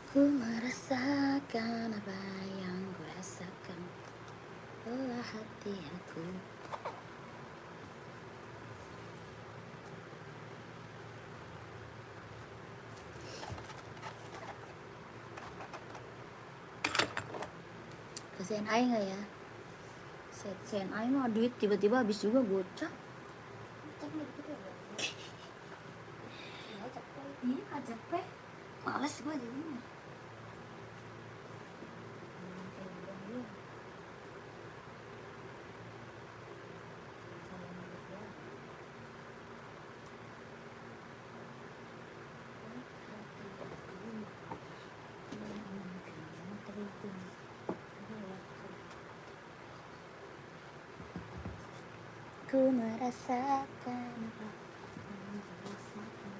Ku merasakan apa yang ku rasakan, belah hati aku. Kasihan Ai nggak ya? Sen Ai mah duit tiba-tiba habis juga gocap. Iya capek. Males gue jadinya. Ku merasakan apa yang ku rasakan.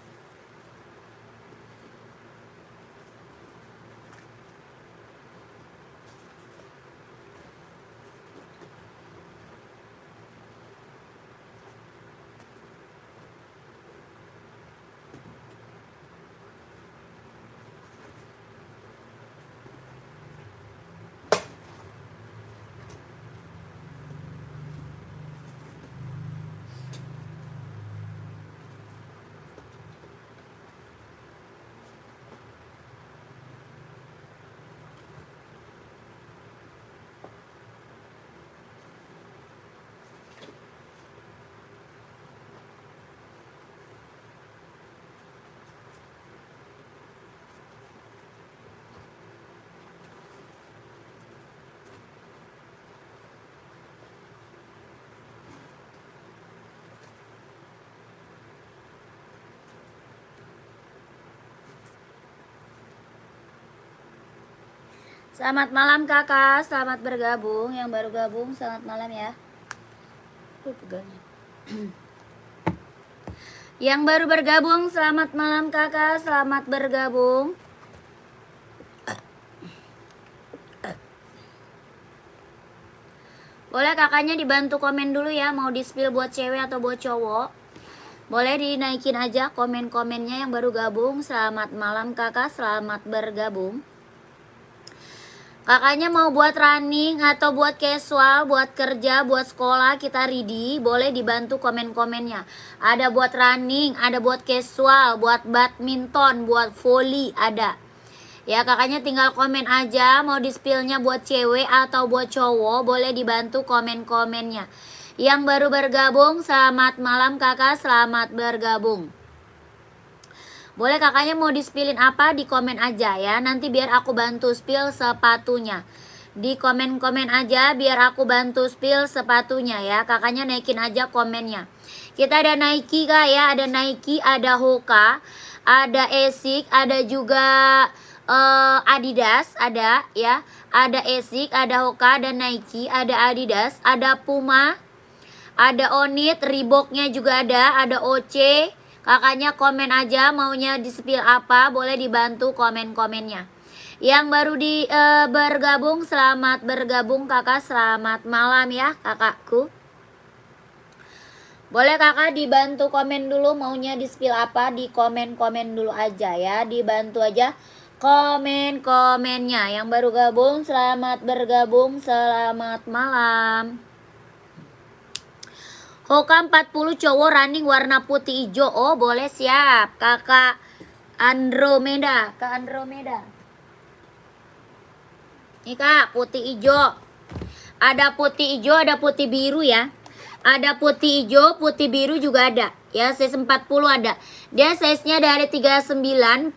Selamat malam kakak, selamat bergabung. Yang baru gabung, selamat malam ya. Pegangnya. Yang baru bergabung, selamat malam kakak, selamat bergabung. Boleh kakaknya dibantu komen dulu ya, mau di-spill buat cewek atau buat cowok. Boleh dinaikin aja komen-komennya yang baru gabung. Selamat malam kakak, selamat bergabung. Kakaknya mau buat running atau buat casual, buat kerja, buat sekolah, kita ready. Boleh dibantu komen-komennya. Ada buat running, ada buat casual, buat badminton, buat volley, ada. Ya kakaknya tinggal komen aja, mau di-spillnya buat cewek atau buat cowok, boleh dibantu komen-komennya. Yang baru bergabung, selamat malam kakak, selamat bergabung. Boleh kakaknya mau di-spillin apa, di komen aja ya. Nanti biar aku bantu spill sepatunya. Di komen-komen aja biar aku bantu spill sepatunya ya. Kakaknya naikin aja komennya. Kita ada Nike kak ya, ada Nike, ada Hoka, ada Asics, ada juga Adidas, ada ya. Ada Asics, ada Hoka, ada Nike, ada Adidas, ada Puma, ada Onit, Reeboknya juga ada OC. Kakaknya komen aja maunya di-spill apa, boleh dibantu komen-komennya. Yang baru bergabung, selamat bergabung kakak, selamat malam ya kakakku. Boleh kakak dibantu komen dulu maunya di-spill apa, di komen-komen dulu aja ya, dibantu aja komen-komennya. Yang baru gabung, selamat bergabung, selamat malam. Hoka 40 cowok running warna putih hijau. Oh boleh, siap kakak Andromeda. Kak Andromeda, ini kak putih hijau. Ada putih hijau, ada putih biru ya. Ada putih hijau, putih biru juga ada ya. Size 40 ada. Dia size nya dari 39, 40,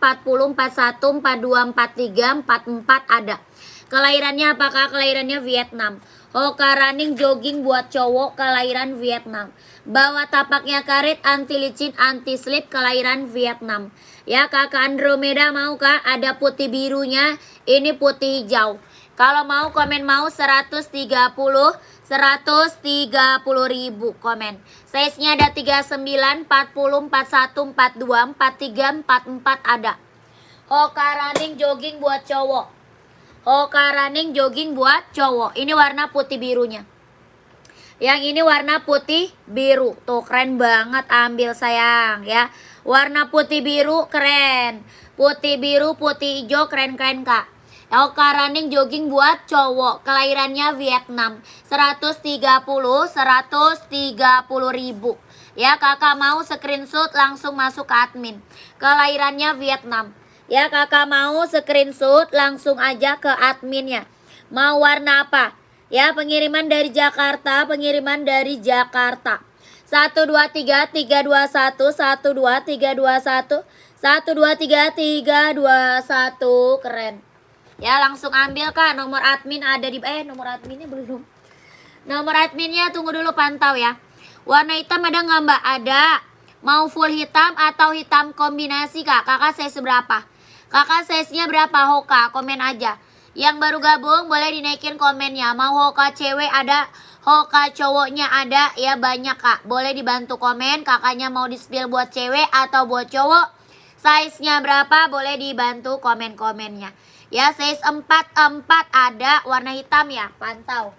41, 42, 43, 44 ada. Kelahirannya apakah? Kelahirannya Vietnam. Hoka running jogging buat cowok, kelahiran Vietnam. Bawa tapaknya karet, anti licin, anti slip, kelahiran Vietnam. Ya kakak Andromeda mau kak? Ada putih birunya, ini putih hijau. Kalau mau komen mau 130 ribu komen. Size nya ada 39, 40, 41, 42, 43, 44 ada. Hoka running jogging buat cowok. Hoka running jogging buat cowok. Ini warna putih birunya. Yang ini warna putih biru. Tuh keren banget, ambil sayang ya. Warna putih biru keren. Putih biru, putih hijau keren-keren kak. Hoka running jogging buat cowok. Kelahirannya Vietnam. 130 ribu. Ya kakak mau screenshot langsung masuk ke admin. Kelahirannya Vietnam. Ya kakak mau screenshot langsung aja ke adminnya. Mau warna apa? Ya pengiriman dari Jakarta. Pengiriman dari Jakarta. 123 321 123 321 123 321. Keren. Ya langsung ambil kak. Nomor admin ada di nomor adminnya belum. Nomor adminnya tunggu dulu pantau ya. Warna hitam ada nggak mbak? Ada. Mau full hitam atau hitam kombinasi kak? Kakak size berapa? Kakak size-nya berapa Hoka? Komen aja. Yang baru gabung boleh dinaikin komennya. Mau Hoka cewek ada, Hoka cowoknya ada. Ya banyak kak. Boleh dibantu komen. Kakaknya mau di-spill buat cewek atau buat cowok. Size-nya berapa? Boleh dibantu komen-komennya. Ya size 44 ada warna hitam ya. Pantau.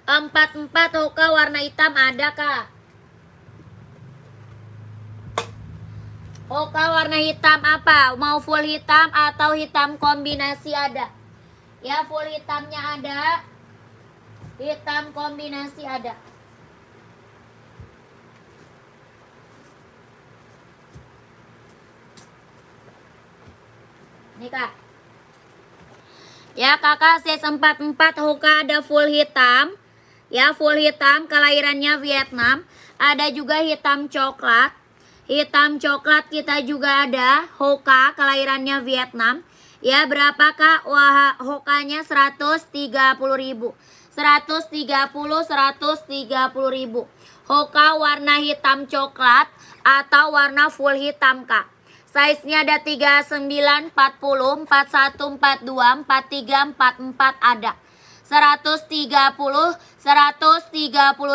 44 Hoka warna hitam ada kak. Hoka warna hitam apa? Mau full hitam atau hitam kombinasi ada? Ya full hitamnya ada. Hitam kombinasi ada. Nih kak. Ya kakak size 44 Hoka ada full hitam. Ya full hitam kelahirannya Vietnam. Ada juga hitam coklat. Hitam coklat kita juga ada. Hoka kelahirannya Vietnam. Ya berapa kak? Wah Hokanya 130 ribu. 130 ribu. Hoka warna hitam coklat atau warna full hitam kak. Size-nya ada 39, 40, 41, 42, 43, 44 ada. 130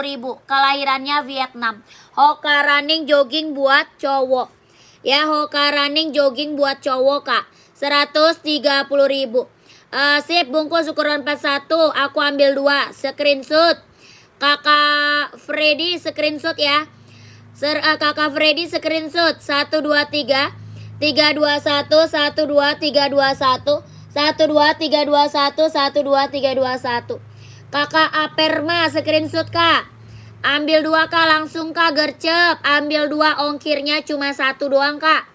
ribu. Kelahirannya Vietnam. Hoka running jogging buat cowok. Ya Hoka running jogging buat cowok kak. 130 ribu. Sip bungkus ukuran 41. Aku ambil 2. Screenshot. Kakak Freddy screenshot ya. Kakak Freddy screenshot. 123 321 12321 12321 12321. Kakak Aperma screenshot kak. Ambil 2 kak langsung kak gercep. Ambil 2 ongkirnya cuma 1 doang kak.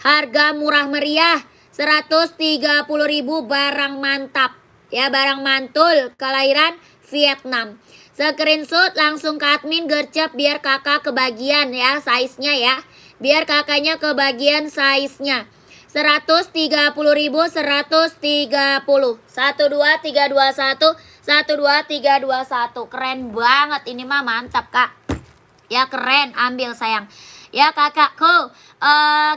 Harga murah meriah 130 ribu barang mantap. Ya barang mantul kelahiran Vietnam. Screenshot langsung ke admin gercep biar kakak kebagian ya size-nya ya. Biar kakaknya kebagian size-nya. 130 ribu 130 12321 12321. Keren banget ini mah mantap kak. Ya keren ambil sayang. Ya kakakku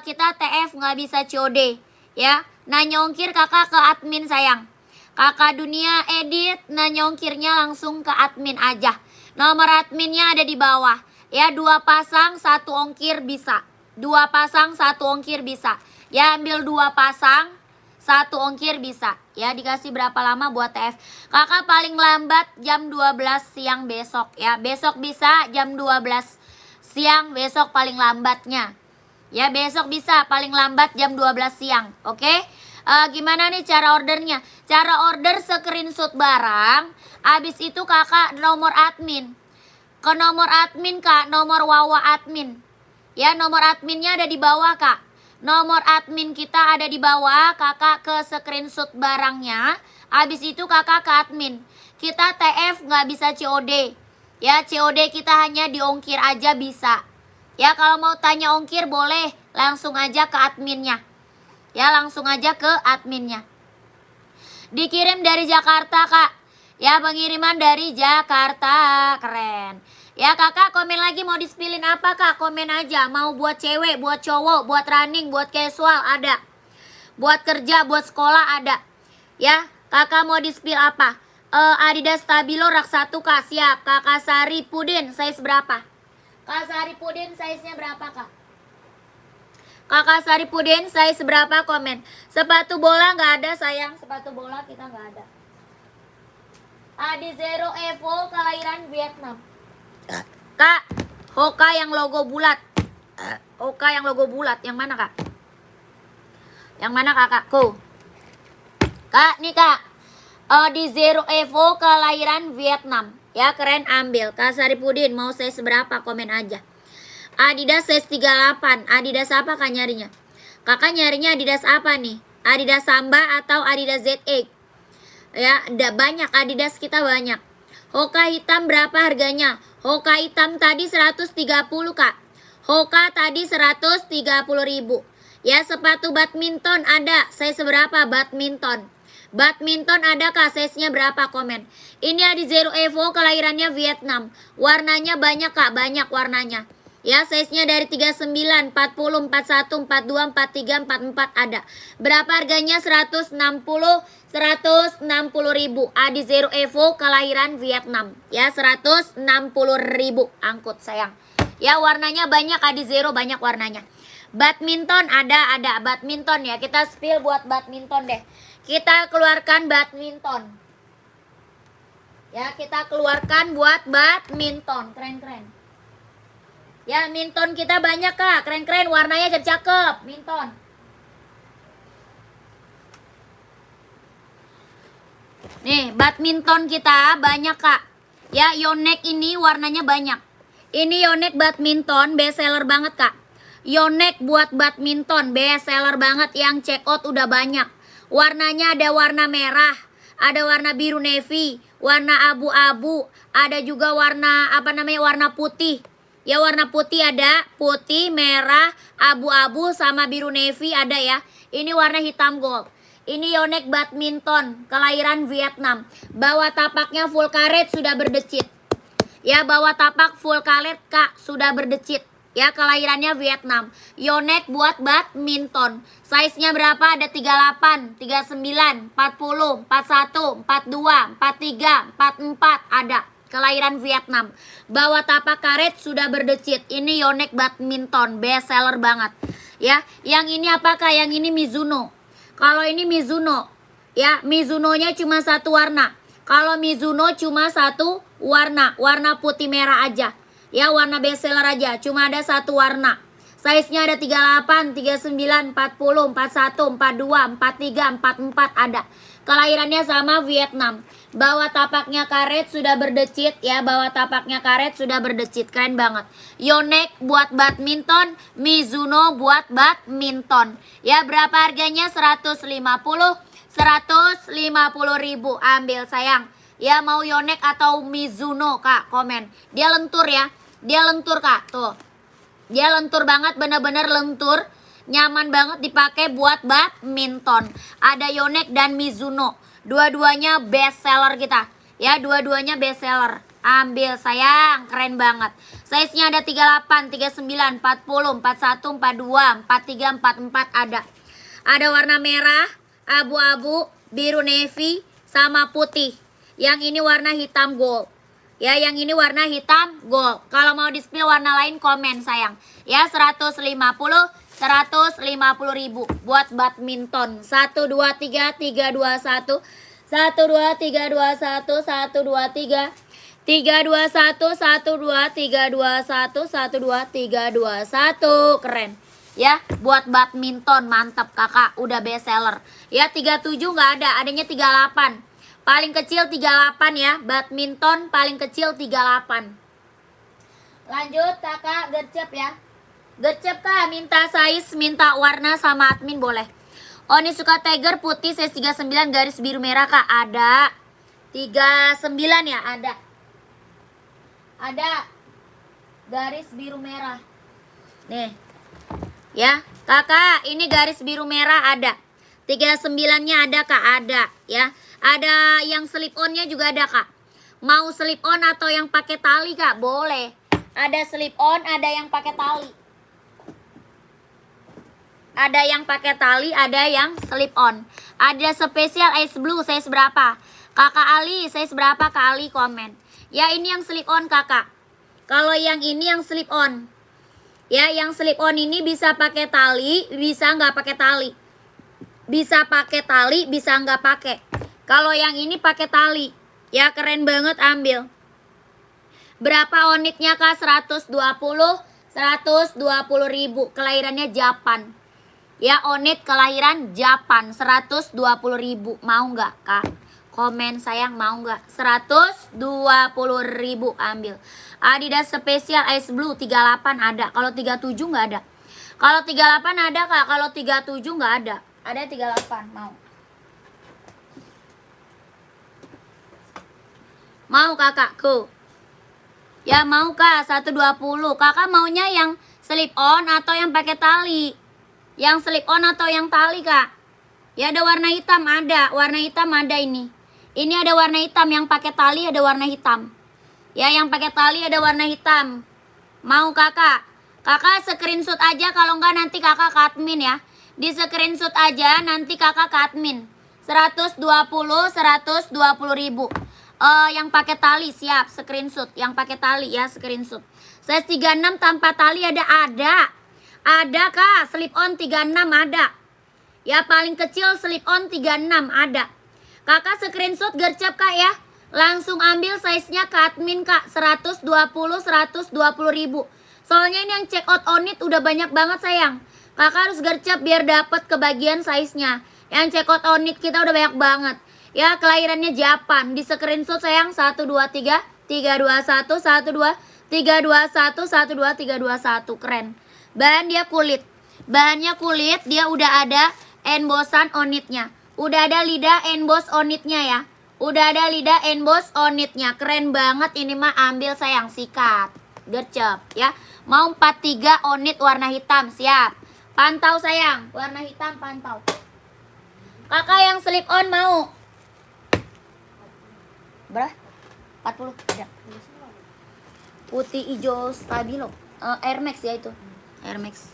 kita TF nggak bisa COD ya. Nah nyongkir kakak ke admin sayang. Kakak dunia edit nah nyongkirnya langsung ke admin aja. Nomor adminnya ada di bawah. Ya 2 pasang 1 ongkir bisa. 2 pasang 1 ongkir bisa. Ya ambil 2 pasang 1 ongkir bisa. Ya dikasih berapa lama buat TF. Kakak paling lambat jam 12 siang besok ya. Besok bisa jam 12 siang besok paling lambatnya. Ya besok bisa paling lambat jam 12 siang. Oke. Gimana nih cara ordernya? Cara order screenshot barang. Habis itu kakak nomor admin. Ke nomor admin kak. Nomor wawa admin. Ya nomor adminnya ada di bawah kak. Nomor admin kita ada di bawah. Kakak ke screenshot barangnya. Habis itu kakak ke admin. Kita TF nggak bisa COD. Ya COD kita hanya diongkir aja bisa. Ya kalau mau tanya ongkir boleh. Langsung aja ke adminnya. Ya langsung aja ke adminnya. Dikirim dari Jakarta kak. Ya pengiriman dari Jakarta. Keren. Ya kakak komen lagi mau di-spillin apa kak? Komen aja. Mau buat cewek, buat cowok, buat running, buat casual ada. Buat kerja, buat sekolah ada. Ya kakak mau di-spill apa? Adidas Stabilo rak 1 kak. Siap. Kakak Sari Pudin size berapa? Kak Sari Pudin size-nya berapa kak? Kakak Sari Pudin size berapa komen? Sepatu bola nggak ada sayang. Sepatu bola kita nggak ada. Adi Zero Evo kelahiran Vietnam. Kak, Hoka yang logo bulat. Hoka yang logo bulat. Yang mana kak? Yang mana kakakku? Kak, nih kak. Di Zero Evo kelahiran Vietnam. Ya keren, ambil. Kak Saripudin mau size berapa? Komen aja. Adidas size 38. Adidas apa kak nyarinya? Kakak nyarinya Adidas apa nih? Adidas Samba atau Adidas ZX? Ya, ada banyak. Adidas kita banyak. Hoka hitam berapa harganya? Hoka hitam tadi 130 kak. Hoka tadi 130.000. Ya, sepatu badminton ada. Size berapa badminton? Badminton ada kak, size-nya berapa? Komen. Ini Adi Zero Evo kelahirannya Vietnam. Warnanya banyak kak, banyak warnanya. Ya, size-nya dari 39, 40, 41, 42, 43, 44 ada. Berapa harganya? 160.000. Adi Zero Evo kelahiran Vietnam. Ya, 160.000 angkut sayang. Ya, warnanya banyak Adi Zero, banyak warnanya. Badminton ada badminton ya. Kita spill buat badminton deh. Kita keluarkan badminton. Ya, kita keluarkan buat badminton. Keren-keren. Ya, minton kita banyak kak. Keren-keren, warnanya cakep. Minton. Nih, badminton kita banyak kak. Ya, Yonex ini warnanya banyak. Ini Yonex badminton, best seller banget kak. Yonex buat badminton, best seller banget. Yang check out udah banyak. Warnanya ada warna merah, ada warna biru navy, warna abu-abu, ada juga warna warna putih. Ya, warna putih ada, putih, merah, abu-abu sama biru navy ada ya. Ini warna hitam gold. Ini Yonex badminton, kelahiran Vietnam. Bawah tapaknya full karet sudah berdecit. Ya, bawah tapak full karet kak sudah berdecit. Ya, kelahirannya Vietnam. Yonex buat badminton. Size-nya berapa? Ada 38, 39, 40, 41, 42, 43, 44 ada. Kelahiran Vietnam. Bawah tapak karet sudah berdecit. Ini Yonex badminton, best seller banget. Ya, yang ini apakah? Yang ini Mizuno. Kalau ini Mizuno, ya Mizuno-nya cuma satu warna. Kalau Mizuno cuma satu warna, warna putih merah aja. Ya, warna best seller aja, cuma ada satu warna. Size-nya ada 38, 39, 40, 41, 42, 43, 44 ada. Kelahirannya sama Vietnam. Bawah tapaknya karet sudah berdecit ya, bawah tapaknya karet sudah berdecit. Keren banget. Yonex buat badminton, Mizuno buat badminton. Ya, berapa harganya? 150.000. Ambil sayang. Ya, mau Yonex atau Mizuno kak? Komen. Dia lentur ya. Dia lentur kak, tuh. Dia lentur banget, bener-bener lentur. Nyaman banget dipakai buat badminton. Ada Yonex dan Mizuno. Dua-duanya best seller kita. Ya, dua-duanya best seller. Ambil sayang, keren banget. Size-nya ada 38, 39, 40, 41, 42, 43, 44 ada. Ada warna merah, abu-abu, biru navy, sama putih. Yang ini warna hitam gold. Ya, yang ini warna hitam gold. Kalau mau di-spill warna lain komen sayang. Ya, 150.000 buat badminton. 1 2 3 3 2 1. 1 2 3 2 1 1 2 3 3 2 1 1 2 3 2 1 1 2 3 2 1. Keren. Ya, buat badminton mantap kakak, udah best seller. Ya, 37 nggak ada, adanya 38. Paling kecil 38 ya, badminton paling kecil 38. Lanjut kakak, gercep ya. Gercep kak, minta size, minta warna sama admin boleh. Oh, ini suka tiger putih size 39 garis biru merah kak, ada. 39 ya, ada. Ada garis biru merah. Nih. Ya, kakak, ini garis biru merah ada. 39-nya ada kak, ada ya. Ada yang slip on-nya juga ada kak. Mau slip on atau yang pakai tali kak? Boleh. Ada slip on, ada yang pakai tali. Ada yang pakai tali, ada yang slip on. Ada spesial ice blue, size berapa? Kakak Ali, size berapa kak Ali? Komen. Ya, ini yang slip on kakak. Kalau yang ini yang slip on. Ya, yang slip on ini bisa pakai tali, bisa nggak pakai tali. Bisa pakai tali, bisa nggak pakai. Kalau yang ini pakai tali. Ya, keren banget, ambil. Berapa onyxnya kak? 120, 120.000, kelahirannya Japan. Ya, Onit kelahiran Japan, 120.000. Mau nggak Kak? Komen sayang, mau nggak? 120.000 ambil. Adidas spesial Ice Blue 38 ada. Kalau 37 nggak ada. Kalau 38 ada Kak, kalau 37 nggak ada. Ada 38, mau. Mau kakakku? Ya mau Kak, 120. Kakak maunya yang slip on atau yang pakai tali? Yang slip on atau yang tali Kak? Ya ada warna hitam, ada. Warna hitam ada ini. Ini ada warna hitam, yang pakai tali ada warna hitam. Ya yang pakai tali ada warna hitam. Mau kakak? Kakak screenshot aja, kalau enggak nanti kakak ke admin ya. Di screenshot aja, nanti kakak ke admin. 120.000. Yang pakai tali siap, screenshot. Yang pakai tali ya, screenshot. Size 36 tanpa tali ada. Ada Kak, slip on 36 ada. Ya paling kecil slip on 36 ada. Kakak screenshot gercep Kak ya. Langsung ambil size-nya ke admin Kak. 120.000. Soalnya ini yang check out on it udah banyak banget sayang. Kakak harus gercep biar dapat kebagian size-nya. Yang check out on it kita udah banyak banget. Ya kelahirannya Japan. Di screenshot sayang. 123 321 12 321 12 321. Keren. Bahan dia kulit. Bahannya kulit, dia udah ada embosan on it-nya. Udah ada lidah emboss on it-nya ya. Udah ada lidah emboss on it-nya. Keren banget ini mah, ambil sayang, sikat. Gercep ya. Mau 43 on it warna hitam, siap. Pantau sayang, warna hitam pantau. Kakak yang slip on mau? Berapa? 40 ada. Putih hijau stabilo. Air Max ya itu. Air Max.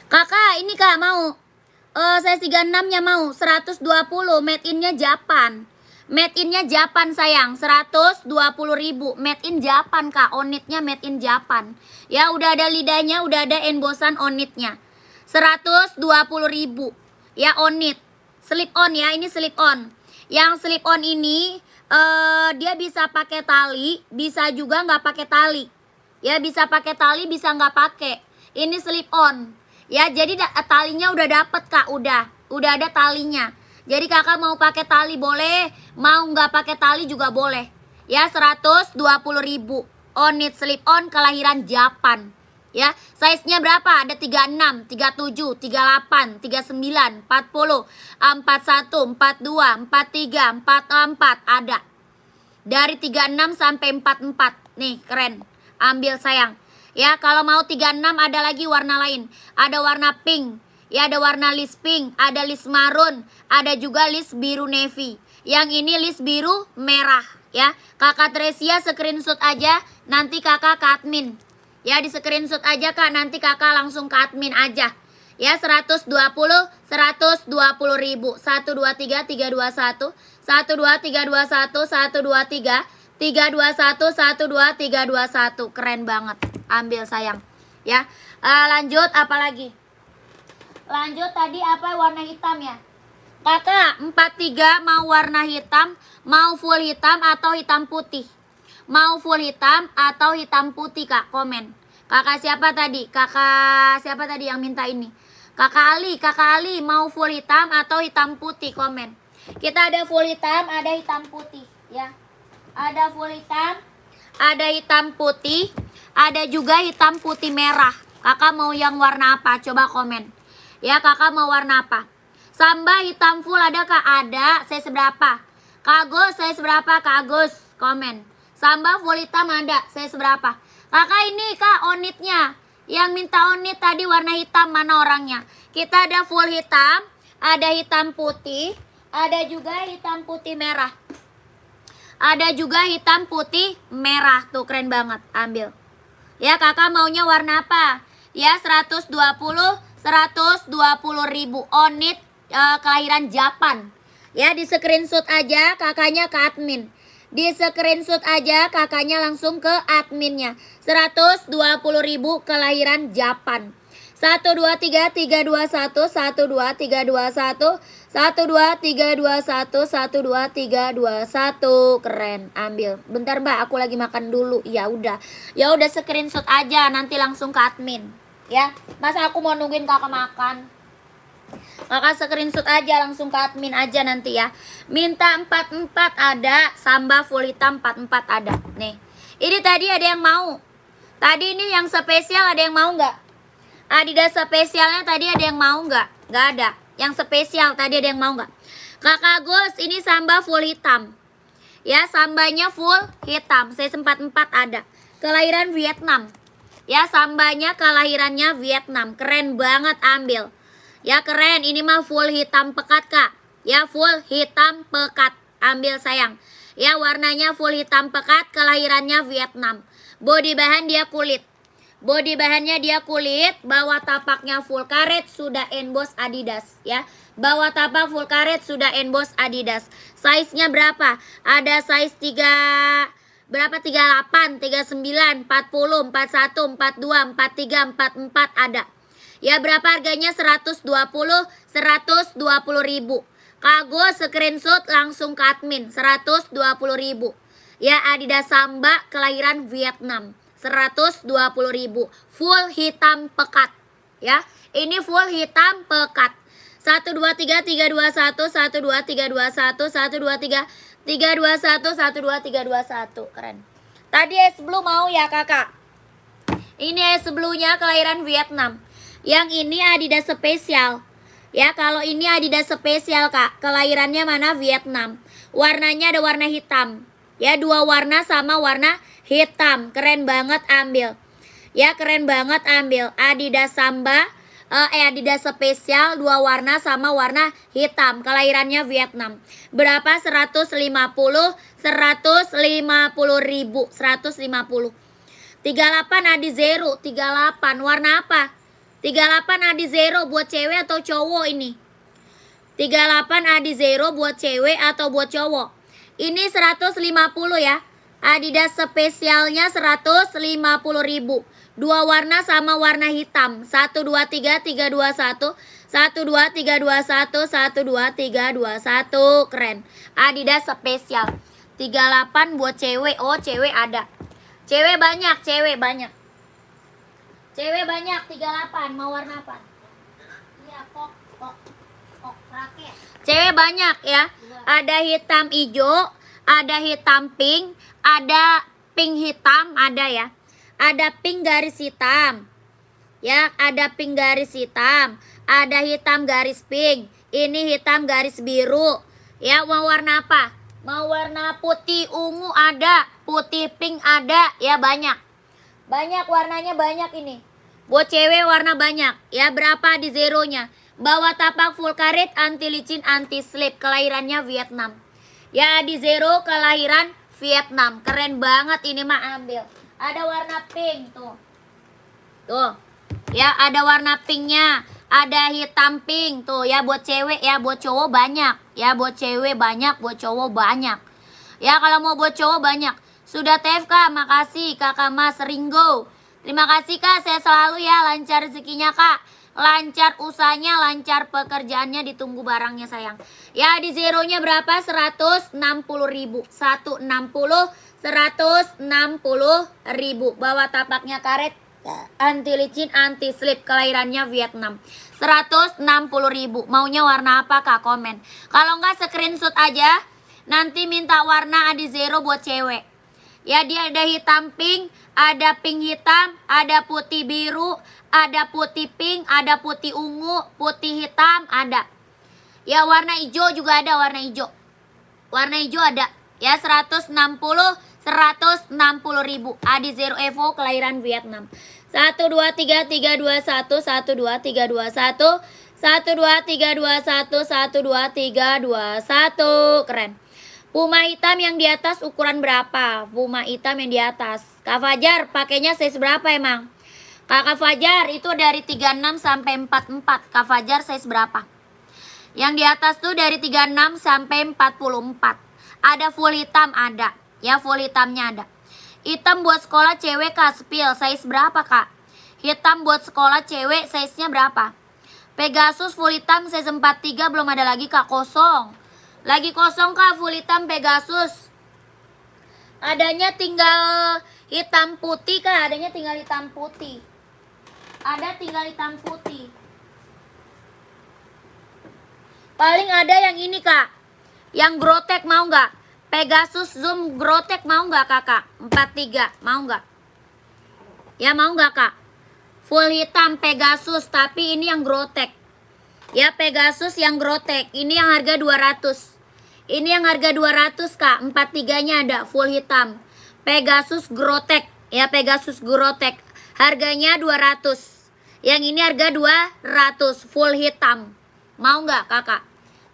Kakak ini Kak mau saya 36 nya mau 120. Made in-nya Japan. Made in-nya Japan sayang. 120.000. Made in Japan Kak. On-it-nya made in Japan. Ya udah ada lidahnya, udah ada embossan on-it-nya. 120.000. Ya on-it. Slip on ya, ini slip on. Yang slip on ini dia bisa pakai tali, bisa juga nggak pakai tali. Ya bisa pakai tali, bisa nggak pakai. Ini slip on. Ya jadi talinya udah dapet Kak, udah ada talinya. Jadi kakak mau pakai tali boleh, mau nggak pakai tali juga boleh. Ya 120.000. On it slip on kelahiran Japan. Ya, size-nya berapa? Ada 36, 37, 38, 39, 40, 41, 42, 43, 44 ada. Dari 36 sampai 44. Nih, keren. Ambil sayang. Ya, kalau mau 36 ada lagi warna lain. Ada warna pink. Ya, ada warna list pink, ada list marun, ada juga list biru navy. Yang ini list biru merah. Ya, kakak Tresia screenshot aja, nanti kakak ke admin. Ya di screenshot aja Kak, nanti kakak langsung ke admin aja. Ya 120.000. 123 321 123 321 123 321 12321. Keren banget. Ambil sayang. Ya. Lanjut apa lagi? Lanjut tadi apa, warna hitam ya? Kakak 43 mau warna hitam, mau full hitam atau hitam putih? Mau full hitam atau hitam putih Kak? Komen. Kakak siapa tadi? Kakak siapa tadi yang minta ini? Kakak Ali mau full hitam atau hitam putih? Komen. Kita ada full hitam, ada hitam putih ya. Ada full hitam, ada hitam putih, ada juga hitam putih merah. Kakak mau yang warna apa? Coba komen. Ya kakak mau warna apa? Samba hitam full ada Kak? Ada. Saya seberapa? Kak Agus, saya seberapa Kak Agus? Komen. Samba full hitam ada, saya seberapa? Kakak ini Kak onitnya. Yang minta onit tadi warna hitam, mana orangnya? Kita ada full hitam, ada hitam putih, ada juga hitam putih merah. Ada juga hitam putih merah. Tuh keren banget, ambil. Ya kakak maunya warna apa? Ya 120.000 onit kelahiran Japan. Ya di screenshot aja kakaknya ke admin. Di screenshot aja kakaknya langsung ke adminnya. 120.000 kelahiran Japan. 1 2 3 3 2 1 1 2 3 2 1 1 2 3 2 1 1 2 3 2 1. Keren. Ambil. Bentar Mbak, aku lagi makan dulu. Ya udah. Ya udah screenshot aja nanti langsung ke admin. Ya. Masa aku mau nungguin Kakak makan? Kakak screenshot aja langsung ke admin aja nanti ya. Minta 44 ada, Samba full hitam 44 ada. Nih. Ini tadi ada yang mau. Tadi ini yang spesial ada yang mau nggak? Adidas spesialnya tadi ada yang mau nggak? Nggak ada. Yang spesial tadi ada yang mau nggak? Kakak Gus, ini Samba full hitam. Ya, Sambanya full hitam. Size 44 ada. Kelahiran Vietnam. Ya, Sambanya kelahirannya Vietnam. Keren banget, ambil. Ya, keren. Ini mah full hitam pekat, Kak. Ya, full hitam pekat. Ambil sayang. Ya, warnanya full hitam pekat. Kelahirannya Vietnam. Body bahan dia kulit. Body bahannya dia kulit, bawah tapaknya full karet, sudah emboss Adidas ya. Bawah tapak full karet, sudah emboss Adidas. Size-nya berapa? Ada size 3 berapa? 38, 39, 40, 41, 42, 43, 44 ada. Ya, berapa harganya? 120 ribu. Kago screenshot langsung ke admin 120 ribu. Ya, Adidas Samba kelahiran Vietnam. 120 ribu. Full hitam pekat ya. Ini full hitam pekat. 1 2 3 3 2 1 1 2 3 2 1 1 2 3 3 2 1 1 2 3 2 1. Keren. Tadi es blue mau ya Kakak? Ini es blue-nya kelahiran Vietnam. Yang ini Adidas spesial. Ya, kalau ini Adidas spesial Kak. Kelahirannya mana? Vietnam. Warnanya ada warna hitam. Ya, 2 warna sama warna hitam. Keren banget, ambil. Ya, keren banget, ambil. Adidas Samba, Adidas spesial 2 warna sama warna hitam. Kelahirannya Vietnam. Berapa? 150 ribu. 150. 38 Adi Zero. 38 warna apa? 38 Adi Zero buat cewek atau cowok ini? 38 Adi Zero buat cewek atau buat cowok? Ini 150 ya. Adidas spesialnya 150 ribu. 2 warna sama warna hitam. 1 2 3 3 2 1 1 2 3 2 1 1 2 3 2 1. Keren. Adidas spesial 38 buat cewek. Oh, cewek ada. Cewek banyak, cewek banyak. Cewek banyak 38. Mau warna apa? Iya, kok raket. Cewek banyak ya. Ada hitam hijau, ada hitam pink, ada pink hitam, ada ya. Ada pink garis hitam. Ya, ada pink garis hitam, ada hitam garis pink. Ini hitam garis biru. Ya, mau warna apa? Mau warna putih ungu ada, putih pink ada, ya banyak. Banyak warnanya, banyak ini. Buat cewek warna banyak. Ya, berapa di zeronya? Bawah tapak full karet, anti licin, anti slip. Kelahirannya Vietnam. Ya, di zero kelahiran Vietnam. Keren banget ini mah, ambil. Ada warna pink tuh. Tuh. Ya, ada warna pinknya. Ada hitam pink tuh ya, buat cewek ya, buat cowok banyak. Ya, buat cewek banyak, buat cowok banyak. Ya, kalau mau buat cowok banyak. Sudah TFK, makasih Kakak Mas Ringo. Terima kasih Kak, saya selalu ya, lancar rezekinya Kak. Lancar usahanya, lancar pekerjaannya, ditunggu barangnya sayang. Ya, di zeronya berapa? 160 ribu. 160 ribu. Bawah tapaknya karet, anti licin, anti slip. Kelahirannya Vietnam. 160 ribu. Maunya warna apa Kak? Komen. Kalau enggak screenshot aja. Nanti minta warna Adi Zero buat cewek. Ya, dia ada hitam pink, ada pink hitam, ada putih biru, ada putih pink, ada putih ungu, putih hitam, ada. Ya, warna hijau juga ada, warna hijau. Warna hijau ada. Ya, 160 ribu. Adi Zero Evo kelahiran Vietnam. 1 2 3 3 2 1 1 2 3 2 1 1 2 3 2 1 1 2 3 2 1. Keren. Puma hitam yang di atas ukuran berapa? Puma hitam yang di atas. Kak Fajar pakainya size berapa emang? Kak Fajar itu dari 36 sampai 44. Kak Fajar size berapa? Yang di atas tuh dari 36 sampai 44. Ada full hitam, ada. Ya, full hitamnya ada. Hitam buat sekolah cewek Kak, spill size berapa Kak? Hitam buat sekolah cewek, size-nya berapa? Pegasus full hitam size 43 belum ada lagi kak, kosong. Lagi kosong kak full hitam Pegasus. Adanya tinggal hitam putih kak, adanya tinggal hitam putih. Ada tinggal hitam putih. Paling ada yang ini kak, yang Grotek mau nggak? Pegasus Zoom Grotek mau nggak kakak? 43 mau nggak? Ya mau nggak kak? Full hitam Pegasus tapi ini yang Grotek. Ya Pegasus yang Grotek. Ini yang harga 200. Ini yang harga 200 kak. 43-nya ada full hitam. Pegasus Grotek. Ya Pegasus Grotek. Harganya 200. Yang ini harga 200 full hitam. Mau nggak kakak?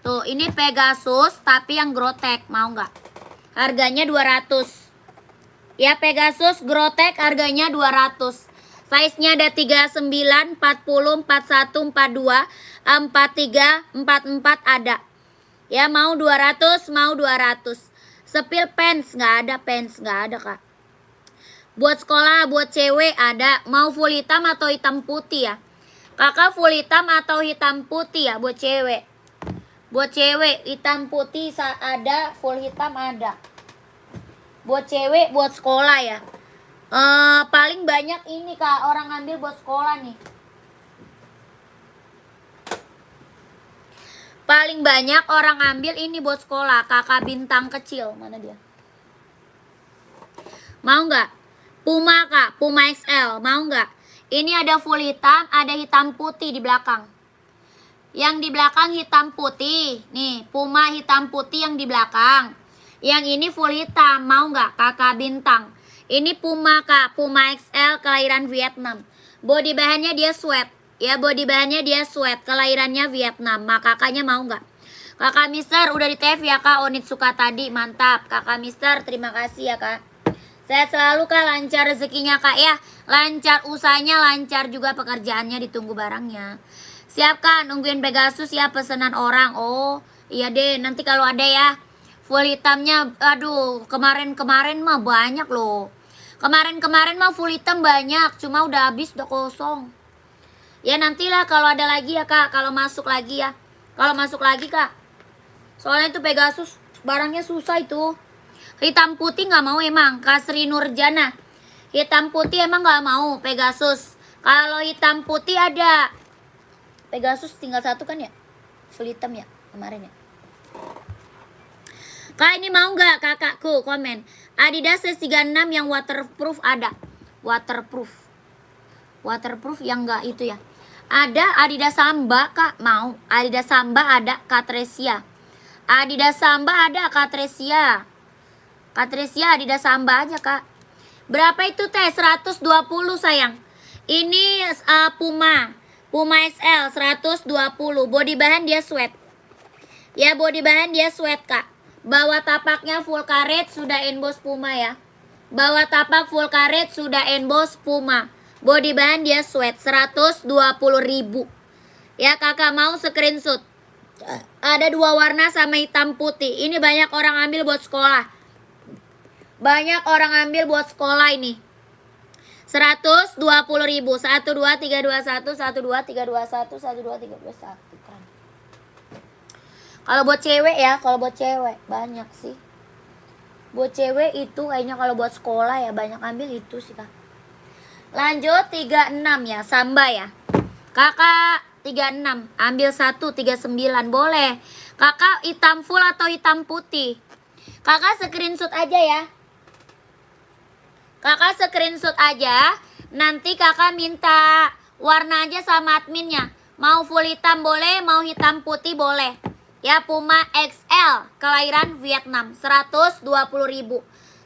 Tuh ini Pegasus tapi yang Grotek. Mau nggak? Harganya 200. Ya Pegasus Grotek harganya 200. Size-nya ada 39, 40, 41, 42, 43, 44 ada. Ya mau 200, mau 200. Sepil pants, nggak ada pants, nggak ada kak. Buat sekolah, buat cewek ada. Mau full hitam atau hitam putih ya? Kakak full hitam atau hitam putih ya buat cewek? Buat cewek hitam putih ada, full hitam ada. Buat cewek, buat sekolah ya. Paling banyak ini kak orang ambil buat sekolah nih. Paling banyak orang ambil ini buat sekolah. Kakak bintang kecil, mana dia? Mau nggak? Puma kak, Puma XL, mau nggak? Ini ada full hitam, ada hitam putih di belakang. Yang di belakang hitam putih, nih Puma hitam putih yang di belakang. Yang ini full hitam, mau nggak kakak bintang? Ini Puma kak, Puma XL kelahiran Vietnam. Body bahannya dia sweat. Ya body bahannya dia sweat, kelahirannya Vietnam. Maka kakaknya mau nggak? Kakak Mister udah di TV ya kak, Onit suka tadi, mantap. Kakak Mister terima kasih ya kak. Sehat selalu kak, lancar rezekinya kak ya. Lancar usahanya, lancar juga pekerjaannya, ditunggu barangnya. Siap kak, nungguin Pegasus ya pesanan orang. Oh iya deh, nanti kalau ada ya. Full hitamnya, aduh kemarin mah banyak loh. Kemarin mah full hitam banyak, cuma udah habis, udah kosong. Ya nantilah kalau ada lagi ya kak, kalau masuk lagi ya. Kalau masuk lagi kak. Soalnya itu Pegasus barangnya susah itu. Hitam putih nggak mau emang, Kak Sri Nurjana. Hitam putih emang nggak mau Pegasus. Kalau hitam putih ada. Pegasus tinggal satu kan ya? Full hitam ya kemarin ya. Kak ini mau nggak kakakku komen. Adidas S36 yang waterproof ada. Waterproof yang nggak itu ya. Ada Adidas Samba kak mau. Adidas Samba ada Katresia. Adidas Samba ada Katresia. Katresia Adidas Samba aja kak. Berapa itu teh? 120 sayang. Ini Puma XL 120. Body bahan dia sweat. Ya body bahan dia sweat kak. Bawah tapaknya full karet sudah emboss Puma ya. Bawah tapak full karet sudah emboss Puma. Body bahan dia sweat 120.000. Ya kakak mau screenshot. Ada 2 warna sama hitam putih. Ini banyak orang ambil buat sekolah. Banyak orang ambil buat sekolah ini. 120.000. 1 2 3 2 1 1 2 3 2 1 1 2 3 2 1. Keren. Kalau buat cewek ya, kalau buat cewek banyak sih. Buat cewek itu kayaknya kalau buat sekolah ya banyak ambil itu sih kak. Lanjut 36 ya, Samba ya. Kakak 36, ambil 1 39 boleh. Kakak hitam full atau hitam putih? Kakak screenshot aja ya. Kakak screenshot aja. Nanti kakak minta warna aja sama adminnya. Mau full hitam boleh, mau hitam putih boleh. Ya Puma XL kelahiran Vietnam 120.000.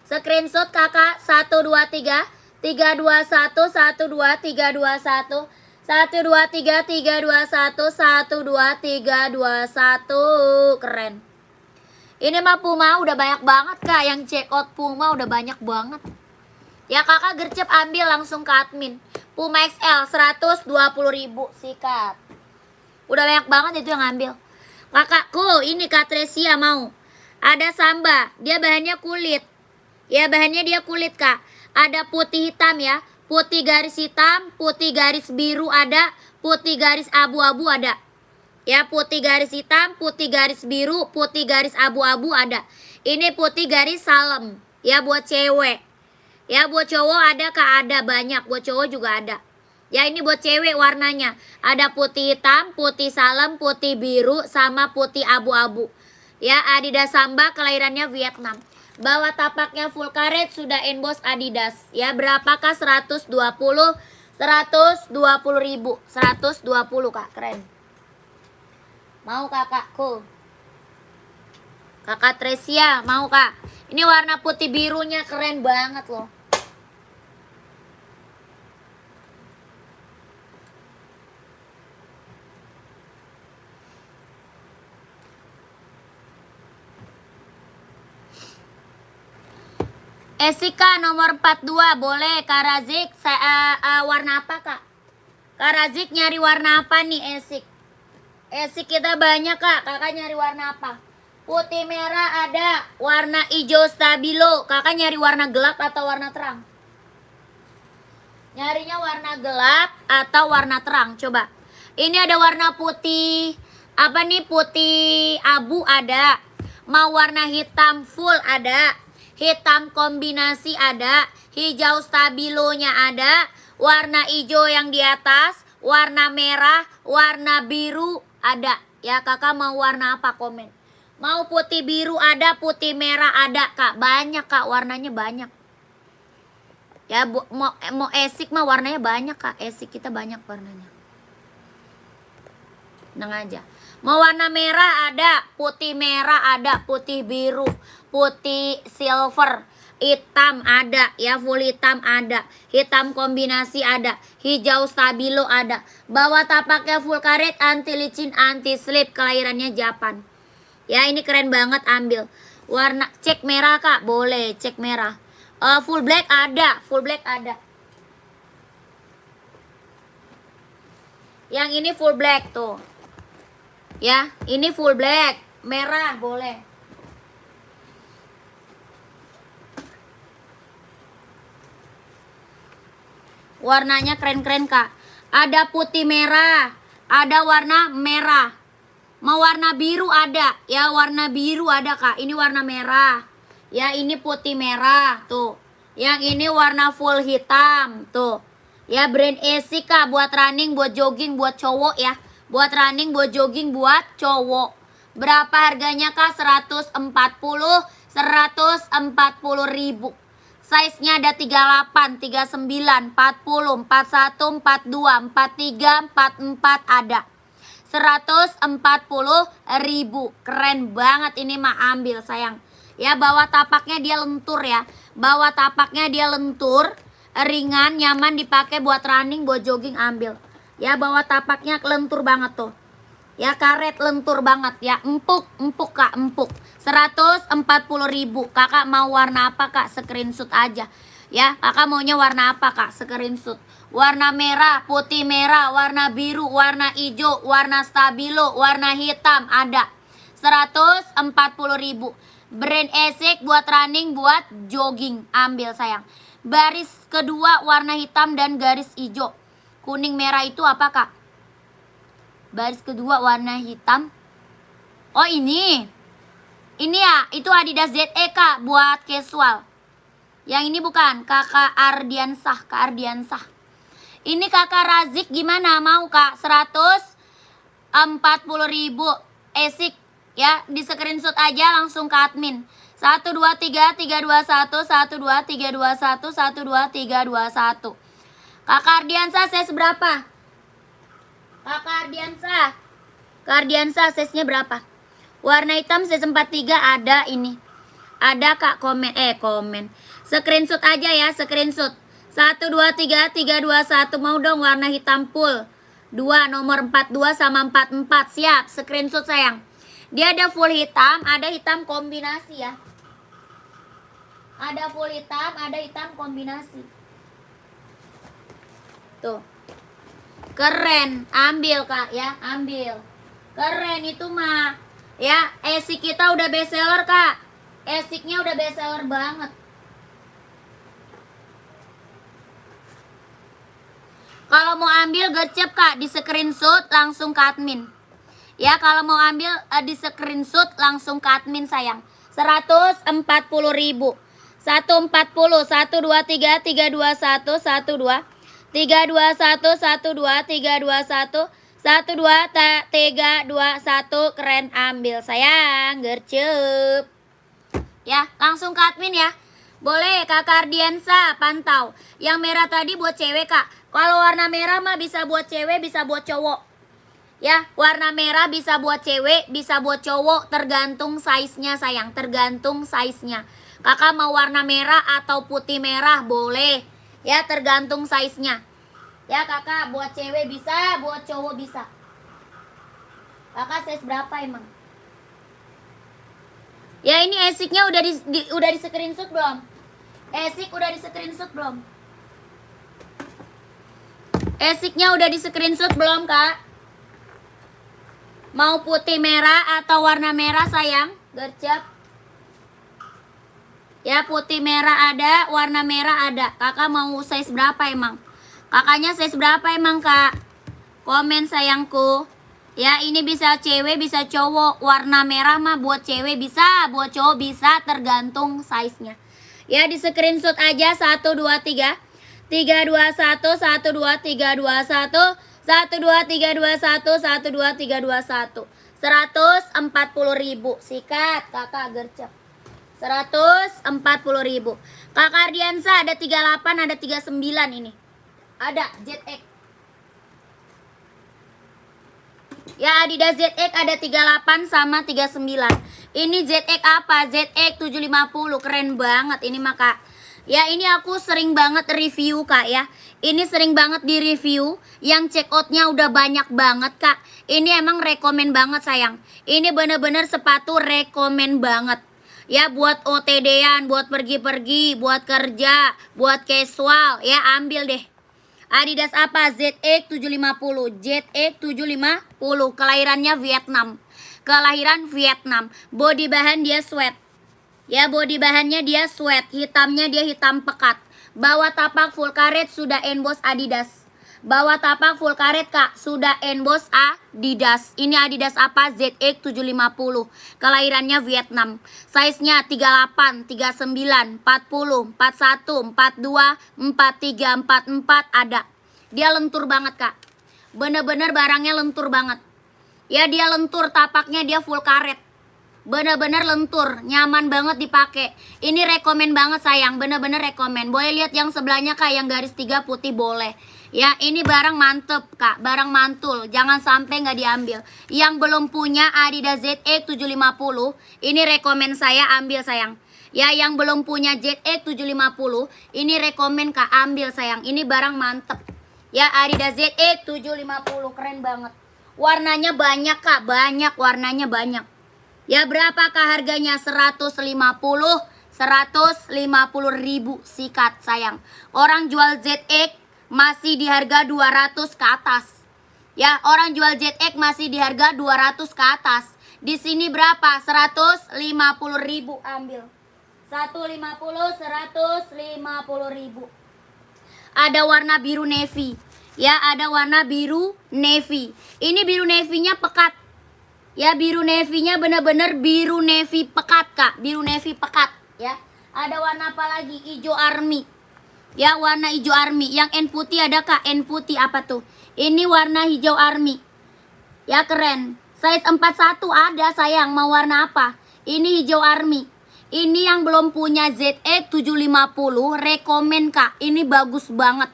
Screenshot kakak 1 2 3 3 2 1 1 2 3 2 1 1 2 3 3 2 1 1 2 3 2 1. Keren. Ini mah Puma udah banyak banget kak. Yang check out Puma udah banyak banget. Ya kakak gercep ambil langsung ke admin. Puma XL 120.000 sikat. Udah banyak banget itu yang ambil. Kakakku ini Katresia mau. Ada Samba, dia bahannya kulit. Ya bahannya dia kulit kak. Ada putih hitam ya. putih garis hitam, putih garis biru ada, putih garis abu-abu ada. Ya, putih garis hitam, putih garis biru, putih garis abu-abu ada. Ini putih garis salem, ya buat cewek. Ya, buat cowok ada Kak, ada banyak, buat cowok juga ada. Ya, ini buat cewek warnanya. Ada putih hitam, putih salem, putih biru, sama putih abu-abu. Ya, Adidas Samba, kelahirannya Vietnam. Bawah tapaknya full karet, sudah emboss Adidas. Ya, berapakah? 120 ribu. 120 Kak, keren. Mau kakakku? Kakak Tresia, mau Kak? Ini warna putih birunya keren banget loh. Esika nomor 42 boleh Kak Razik. Warna apa Kak? Kak Razik nyari warna apa nih Esik? Esik kita banyak Kak. Kakak nyari warna apa? Putih merah ada. Warna hijau stabilo. Kakak nyari warna gelap atau warna terang? Nyarinya warna gelap atau warna terang? Coba. Ini ada warna putih. Apa nih? Putih abu ada. Mau warna hitam full ada. Hitam kombinasi ada, hijau stabilonya ada, warna hijau yang di atas, warna merah, warna biru ada. Ya kakak mau warna apa komen? Mau putih biru ada, putih merah ada Kak. Banyak Kak, warnanya banyak. Ya mau esik mah warnanya banyak Kak. Esik kita banyak warnanya. Tenang aja. Mau warna merah ada, putih merah ada, putih biru, putih silver, hitam ada, ya full hitam ada, hitam kombinasi ada, hijau stabilo ada. Bawah tapaknya full karet, anti licin, anti slip, kelahirannya Japan. Ya ini keren banget, ambil. Warna cek merah Kak, boleh cek merah. Full black ada, full black ada. Yang ini full black tuh. Ya, ini full black, merah boleh. Warnanya keren-keren Kak. Ada putih merah, ada warna merah. Mau warna biru ada, ya warna biru ada Kak. Ini warna merah. Ya, ini putih merah tuh. Yang ini warna full hitam tuh. Ya, brand Esik Kak, buat running, buat jogging, buat cowok ya. Buat running, buat jogging, buat cowok. Berapa harganya Kak? 140 ribu. Size-nya ada 38, 39, 40, 41, 42, 43, 44 ada. 140 ribu. Keren banget ini mah, ambil sayang. Ya, bawah tapaknya dia lentur ya. Bawah tapaknya dia lentur, ringan, nyaman dipakai buat running, buat jogging, ambil. Ya, bawah tapaknya lentur banget tuh. Ya, karet lentur banget ya. Empuk Kak, empuk. 140 ribu. Kakak mau warna apa Kak? Screenshot aja. Ya, kakak maunya warna apa Kak? Screenshot. Warna merah, putih merah, warna biru, warna hijau, warna stabilo, warna hitam ada. 140 ribu. Brand Esik buat running, buat jogging. Ambil sayang. Baris kedua warna hitam dan garis hijau. Kuning merah itu apa Kak? Baris kedua warna hitam. Oh ini. Ini ya, itu Adidas ZE Kak, buat casual. Yang ini bukan, Kakak Ardiansah, Kak Ardiansah. Ini Kakak Razik gimana? Mau Kak? 140 ribu. Esik ya, di screenshot aja langsung ke admin. 123 321 12321 12321. Kakak Ardiansah size berapa? Kakak Ardiansah size-nya berapa? Warna hitam size 43 ada ini. Ada Kak, komen. Screenshot aja ya, screenshot. 123 321 mau dong warna hitam full. 2 nomor 42 sama 44. Siap, screenshot sayang. Dia ada full hitam, ada hitam kombinasi ya. Ada full hitam, ada hitam kombinasi. Tuh. Keren, ambil Kak ya, ambil. Keren itu mah. Ya, Esik kita udah bestseller Kak. Esiknya udah bestseller banget. Kalau mau ambil gercep Kak, di screenshot langsung ke admin. Ya, kalau mau ambil di screenshot langsung ke admin sayang. 140.000. 140, 123, 321, 12, 321, 12, 321, 12, 321, keren, ambil sayang, gercep. Ya, langsung ke admin ya. Boleh Kak Ardiansa pantau. Yang merah tadi buat cewek Kak. Kalau warna merah mah bisa buat cewek, bisa buat cowok. Ya, warna merah bisa buat cewek, bisa buat cowok, tergantung size-nya sayang, tergantung size-nya. Kakak mau warna merah atau putih merah boleh. Ya, tergantung size-nya. Ya, Kakak buat cewek bisa, buat cowok bisa. Kakak size berapa emang? Ya, ini esiknya udah di screenshot belum? Esik udah di screenshot belum? Esiknya udah di screenshot belum, Kak? Mau putih merah atau warna merah sayang? Gercep. Ya, putih merah ada, warna merah ada. Kakak mau size berapa emang? Kakaknya size berapa emang, Kak? Komen sayangku. Ya, ini bisa cewek, bisa cowok. Warna merah mah buat cewek bisa, buat cowok bisa, tergantung size-nya. Ya, di screenshot aja 1 2 3 3 2 1 1 2 3 2 1 1 2 3 2 1 1 2 3 2 1. 140.000. Sikat Kakak gercep. 140.000. Kakak Ardiansa ada 38, ada 39 ini. Ada ZX. Ya, Adidas ZX ada 38 sama 39. Ini ZX apa? ZX 750. Keren banget ini mah Kak. Ya, ini aku sering banget review Kak ya. Ini sering banget di review. Yang check outnya udah banyak banget Kak. Ini emang rekomen banget sayang. Ini bener-bener sepatu rekomen banget. Ya, buat OTD-an, buat pergi-pergi, buat kerja, buat casual. Ya, ambil deh. Adidas apa? ZX 750. ZX 750. Kelahirannya Vietnam. Kelahiran Vietnam. Body bahan dia sweat. Ya, body bahannya dia sweat. Hitamnya dia hitam pekat. Bawah tapak full karet sudah emboss Adidas. Bawah tapak full karet Kak, sudah emboss Adidas. Ini Adidas apa? ZX 750. Kelahirannya Vietnam. Size-nya 38, 39, 40, 41, 42, 43, 44 ada. Dia lentur banget Kak. Bener-bener barangnya lentur banget. Ya, dia lentur, tapaknya dia full karet. Bener-bener lentur, nyaman banget dipakai. Ini rekomen banget sayang, bener-bener rekomen. Boleh lihat yang sebelahnya Kak, yang garis 3 putih boleh. Ya, ini barang mantep Kak, barang mantul. Jangan sampai nggak diambil. Yang belum punya Adidas ZX 750, ini rekomen saya, ambil sayang. Ya, yang belum punya ZX 750, ini rekomen Kak, ambil sayang. Ini barang mantep. Ya, Adidas ZX 750, keren banget. Warnanya banyak Kak, banyak, warnanya banyak. Ya, berapakah harganya? 150.000 sikat sayang. Orang jual ZX masih di harga 200 ke atas. Ya, orang jual ZX masih di harga 200 ke atas. Di sini berapa? 150.000 ambil. 150, 150.000. Ada warna biru navy. Ya, ada warna biru navy. Ini biru navy-nya pekat. Ya, biru navy-nya bener-bener biru navy pekat Kak. Biru navy pekat ya. Ada warna apa lagi? Hijau army. Ya, warna hijau army. Yang N putih ada Kak. N putih apa tuh? Ini warna hijau army. Ya, keren. Size 41 ada sayang. Mau warna apa? Ini hijau army. Ini yang belum punya ZX 750, rekomen Kak. Ini bagus banget.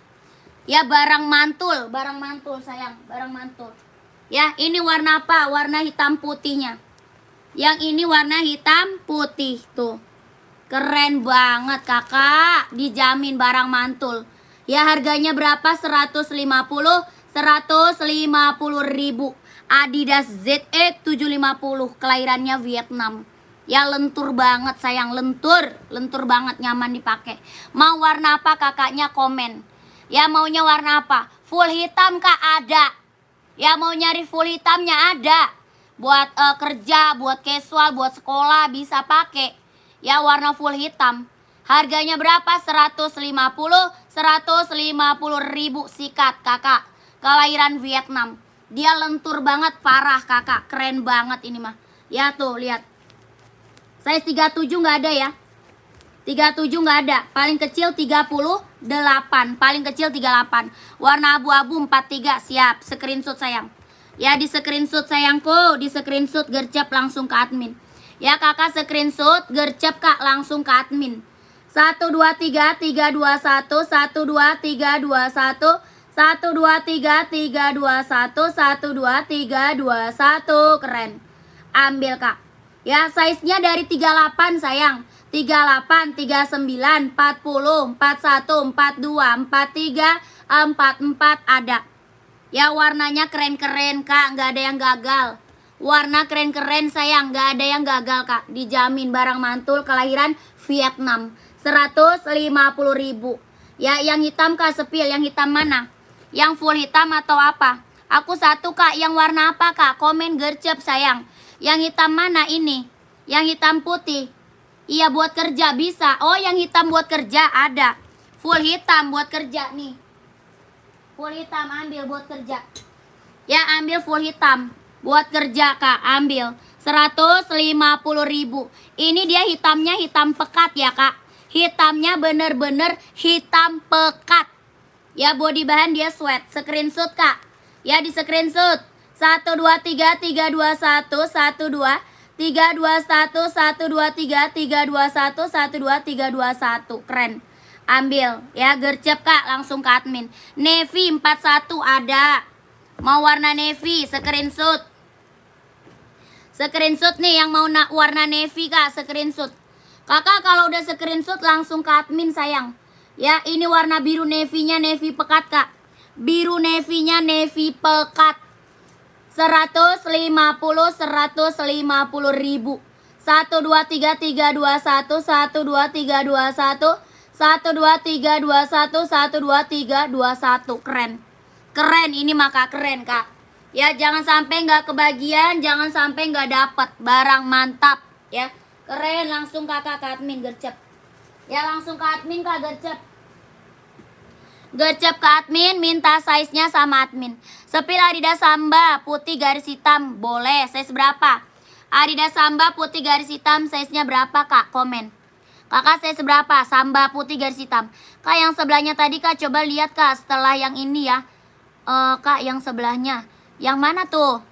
Ya, barang mantul sayang, barang mantul. Ya, ini warna apa? Warna hitam putihnya. Yang ini warna hitam putih tuh. Keren banget Kakak. Dijamin barang mantul. Ya, harganya berapa? 150.000. Adidas ZX 750. Kelahirannya Vietnam. Ya, lentur banget sayang, lentur banget, nyaman dipakai. Mau warna apa kakaknya komen. Ya, maunya warna apa? Full hitam Kak ada. Ya, mau nyari full hitamnya ada. Buat kerja, buat casual, buat sekolah bisa pakai. Ya, warna full hitam. Harganya berapa? 150 ribu sikat kakak. Kelahiran Vietnam. Dia lentur banget, parah kakak. Keren banget ini mah. Ya tuh, lihat. Size 37 nggak ada ya. 37 nggak ada. Paling kecil 38. Paling kecil 38. Warna abu-abu 43. Siap. Screenshot sayang. Ya di screenshot sayangku. Di screenshot gercep langsung ke admin. Ya kakak screenshot gercep kak langsung ke admin. 1 2 3 3 2 1 1 2 3 2 1 1 2 3 3 2 1 1 2 3 2 1. Keren. Ambil kak. Ya size nya dari 38 sayang. 38 39 40 41 42 43 44 ada. Ya warnanya keren-keren kak. Nggak ada yang gagal. Warna keren-keren sayang. Nggak ada yang gagal kak. Dijamin barang mantul kelahiran Vietnam. 150 ribu. Ya yang hitam kak sepil. Yang hitam mana? Yang full hitam atau apa? Aku satu kak. Yang warna apa kak? Komen gercep sayang. Yang hitam mana ini? Yang hitam putih. Iya buat kerja bisa. Oh yang hitam buat kerja ada. Full hitam buat kerja nih. Full hitam ambil buat kerja. Ya ambil full hitam. Buat kerja kak ambil. 150 ribu. Ini dia hitamnya hitam pekat ya kak. Hitamnya bener-bener hitam pekat. Ya body bahan dia sweat. Screenshot kak. Ya di screenshot. 1 2 3 3 2 1 1 2 3 2 1 1 2 3 3 2 1 1 2 3 2 1. Keren. Ambil ya gercep kak langsung ke admin. Navy 41 ada. Mau warna navy screenshot. Screenshot nih yang mau warna navy kak screenshot. Kakak kalau udah screenshot langsung ke admin sayang. Ya ini warna biru navy-nya navy pekat kak. Biru navy-nya navy pekat. 150 ribu. 1 2 3 3 2 1 1 2 3 2 1 1 2 3 2 1 1 2 3 2 1. Keren. Keren ini maka keren kak. Ya jangan sampai nggak kebagian, jangan sampai nggak dapet barang mantap ya. Keren langsung kakak ke admin gercep. Ya langsung ke admin kak gercep. Gercep ke admin, minta size-nya sama admin. Sepil Adidas Samba putih garis hitam, boleh. Size berapa? Adidas Samba putih garis hitam, size-nya berapa kak? Komen. Kakak size berapa? Samba putih garis hitam. Kak yang sebelahnya tadi kak coba lihat kak setelah yang ini ya. Kak yang sebelahnya. Yang mana tuh?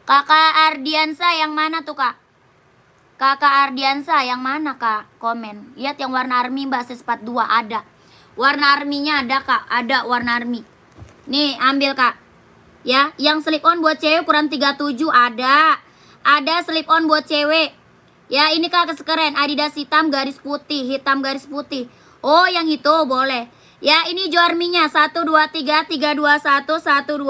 Kakak Ardiansa yang mana tuh kak? Kakak Ardiansa yang mana kak? Komen. Lihat yang warna army mbak size 42 ada. Warna arminya ada kak, ada warna army. Nih ambil kak. Ya, yang slip on buat cewek ukuran 37 ada. Ada slip on buat cewek. Ya ini kak keren. Adidas hitam garis putih, hitam garis putih. Oh yang itu boleh. Ya ini jo arminya 1 2 3 3 2 1 1 2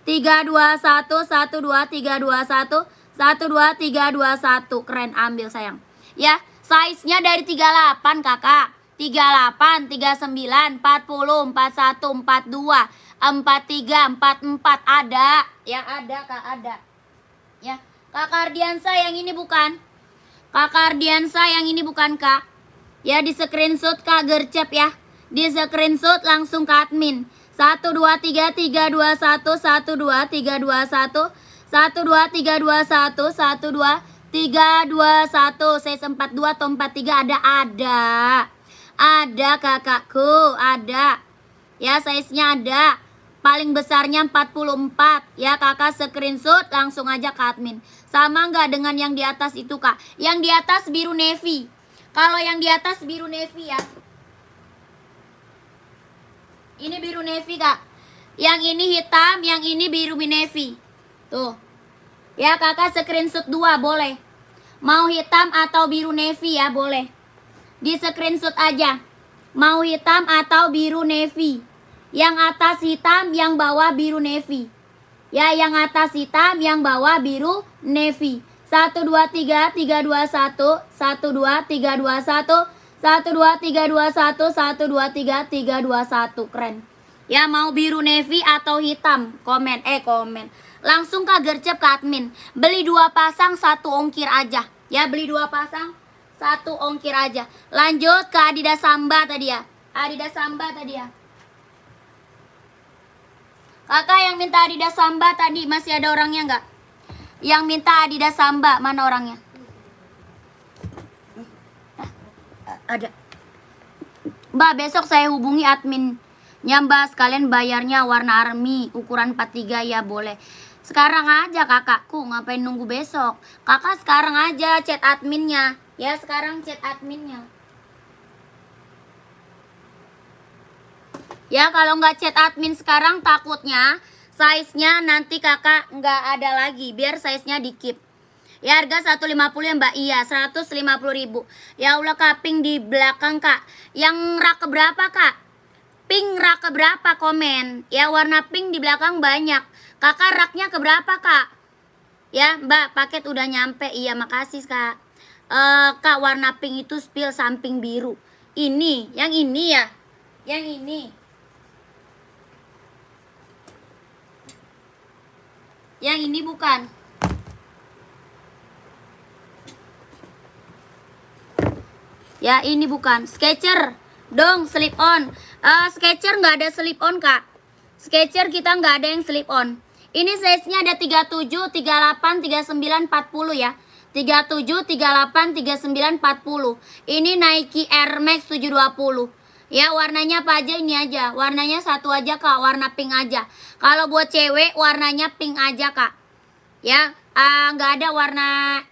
3 2 1 1 2 3 2 1 1 2 3 2 1. Keren ambil sayang. Ya size-nya dari 38 kakak. 38, 39, 40, 41, 42, 43, 44 ada. Yang ada kak ada. Ya, Kakak Ardiansa yang ini bukan. Kakak Ardiansa yang ini bukan kak. Ya di screenshot kak gercep ya. Di screenshot langsung ke admin. 1 2 3 3 2 1 1 2 3 2 1 1 2 3 2 1 1 2 3 2 1 size 42 atau 43 ada. Ada kakakku, ada. Ya size-nya ada. Paling besarnya 44. Ya kakak screenshot langsung aja ke admin. Sama nggak dengan yang di atas itu kak? Yang di atas biru navy. Kalau yang di atas biru navy ya. Ini biru navy kak. Yang ini hitam, yang ini biru navy. Tuh. Ya kakak screenshot 2 boleh. Mau hitam atau biru navy ya boleh. Di screenshot aja. Mau hitam atau biru navy. Yang atas hitam, yang bawah biru navy. Ya, yang atas hitam, yang bawah biru navy. 1 2 3 3 2 1 1 2 3 2 1 1 2 3 2 1 1 2 3 3 2 1. Keren. Ya mau biru navy atau hitam? Komen. Komen. Langsung kak gercep ke admin. Beli 2 pasang 1 ongkir aja. Ya beli 2 pasang 1 ongkir aja. Lanjut ke Adidas Samba tadi ya. Adidas Samba tadi ya. Kakak yang minta Adidas Samba tadi masih ada orangnya nggak? Yang minta Adidas Samba mana orangnya? Ada. Mbak, besok saya hubungi adminnya Mbak, sekalian bayarnya warna army ukuran 43 ya boleh. Sekarang aja kakakku, ngapain nunggu besok? Kakak sekarang aja chat adminnya. Ya sekarang chat adminnya. Ya kalau nggak chat admin sekarang takutnya size-nya nanti kakak nggak ada lagi. Biar size-nya dikit. Ya harga 150 ya Mbak. Iya 150.000. Ya Allah kak, pink di belakang kak. Yang rak berapa kak? Pink rak berapa komen? Ya warna pink di belakang banyak. Kakak raknya keberapa kak? Ya Mbak, paket udah nyampe. Iya makasih kak. Kak warna pink itu spill samping biru. Ini, yang ini ya. Yang ini. Yang ini bukan. Ya ini bukan. Sketcher dong slip on. Sketcher nggak ada slip on kak. Sketcher kita nggak ada yang slip on. Ini size-nya ada 37, 38, 39, 40 ya. 37, 38, 39, 40. Ini Nike Air Max 720. Ya warnanya apa aja ini aja. Warnanya satu aja kak, warna pink aja. Kalau buat cewek warnanya pink aja kak. Ya nggak ada warna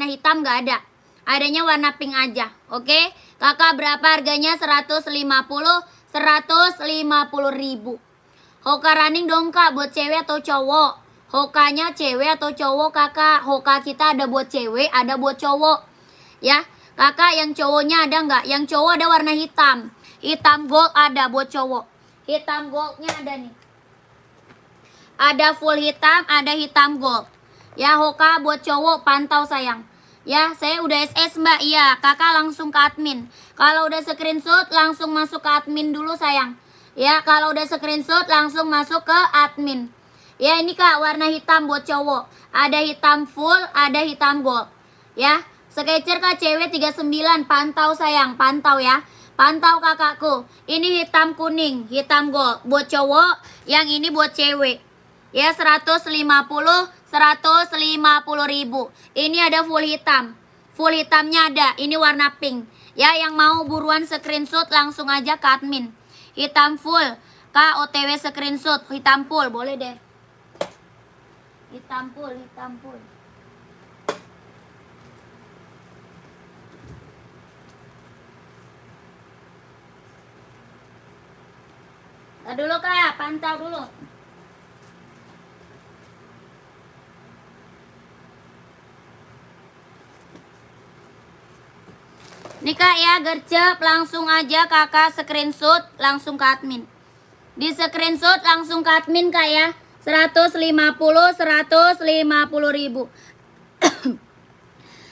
hitam nggak ada. Adanya warna pink aja. Oke. Kakak berapa harganya? 150 ribu. Hoka running dong kak, buat cewek atau cowok? Hokanya cewek atau cowok kakak? Hoka kita ada buat cewek, ada buat cowok. Ya kakak, yang cowoknya ada nggak? Yang cowok ada warna hitam. Hitam gold ada buat cowok. Hitam goldnya ada nih. Ada full hitam, ada hitam gold. Ya Hoka buat cowok, pantau sayang. Ya, saya udah SS Mbak. Iya, kakak langsung ke admin. Kalau udah screenshot langsung masuk ke admin dulu sayang. Ya, kalau udah screenshot langsung masuk ke admin. Ya, ini kak warna hitam buat cowok. Ada hitam full, ada hitam gold. Ya, Skechers kak cewek 39. Pantau sayang, pantau ya. Pantau kakakku. Ini hitam kuning, hitam gold buat cowok. Yang ini buat cewek. Ya 150 ribu. Ini ada full hitam. Full hitamnya ada. Ini warna pink. Ya yang mau buruan screenshot langsung aja ke admin. Hitam full. Kak OTW screenshot hitam full boleh deh. Hitam full, hitam full. Dulu kak, pantau dulu. Nih kak ya, gercep langsung aja kakak screenshot langsung ke admin. Di screenshot langsung ke admin kak ya. 150 ribu.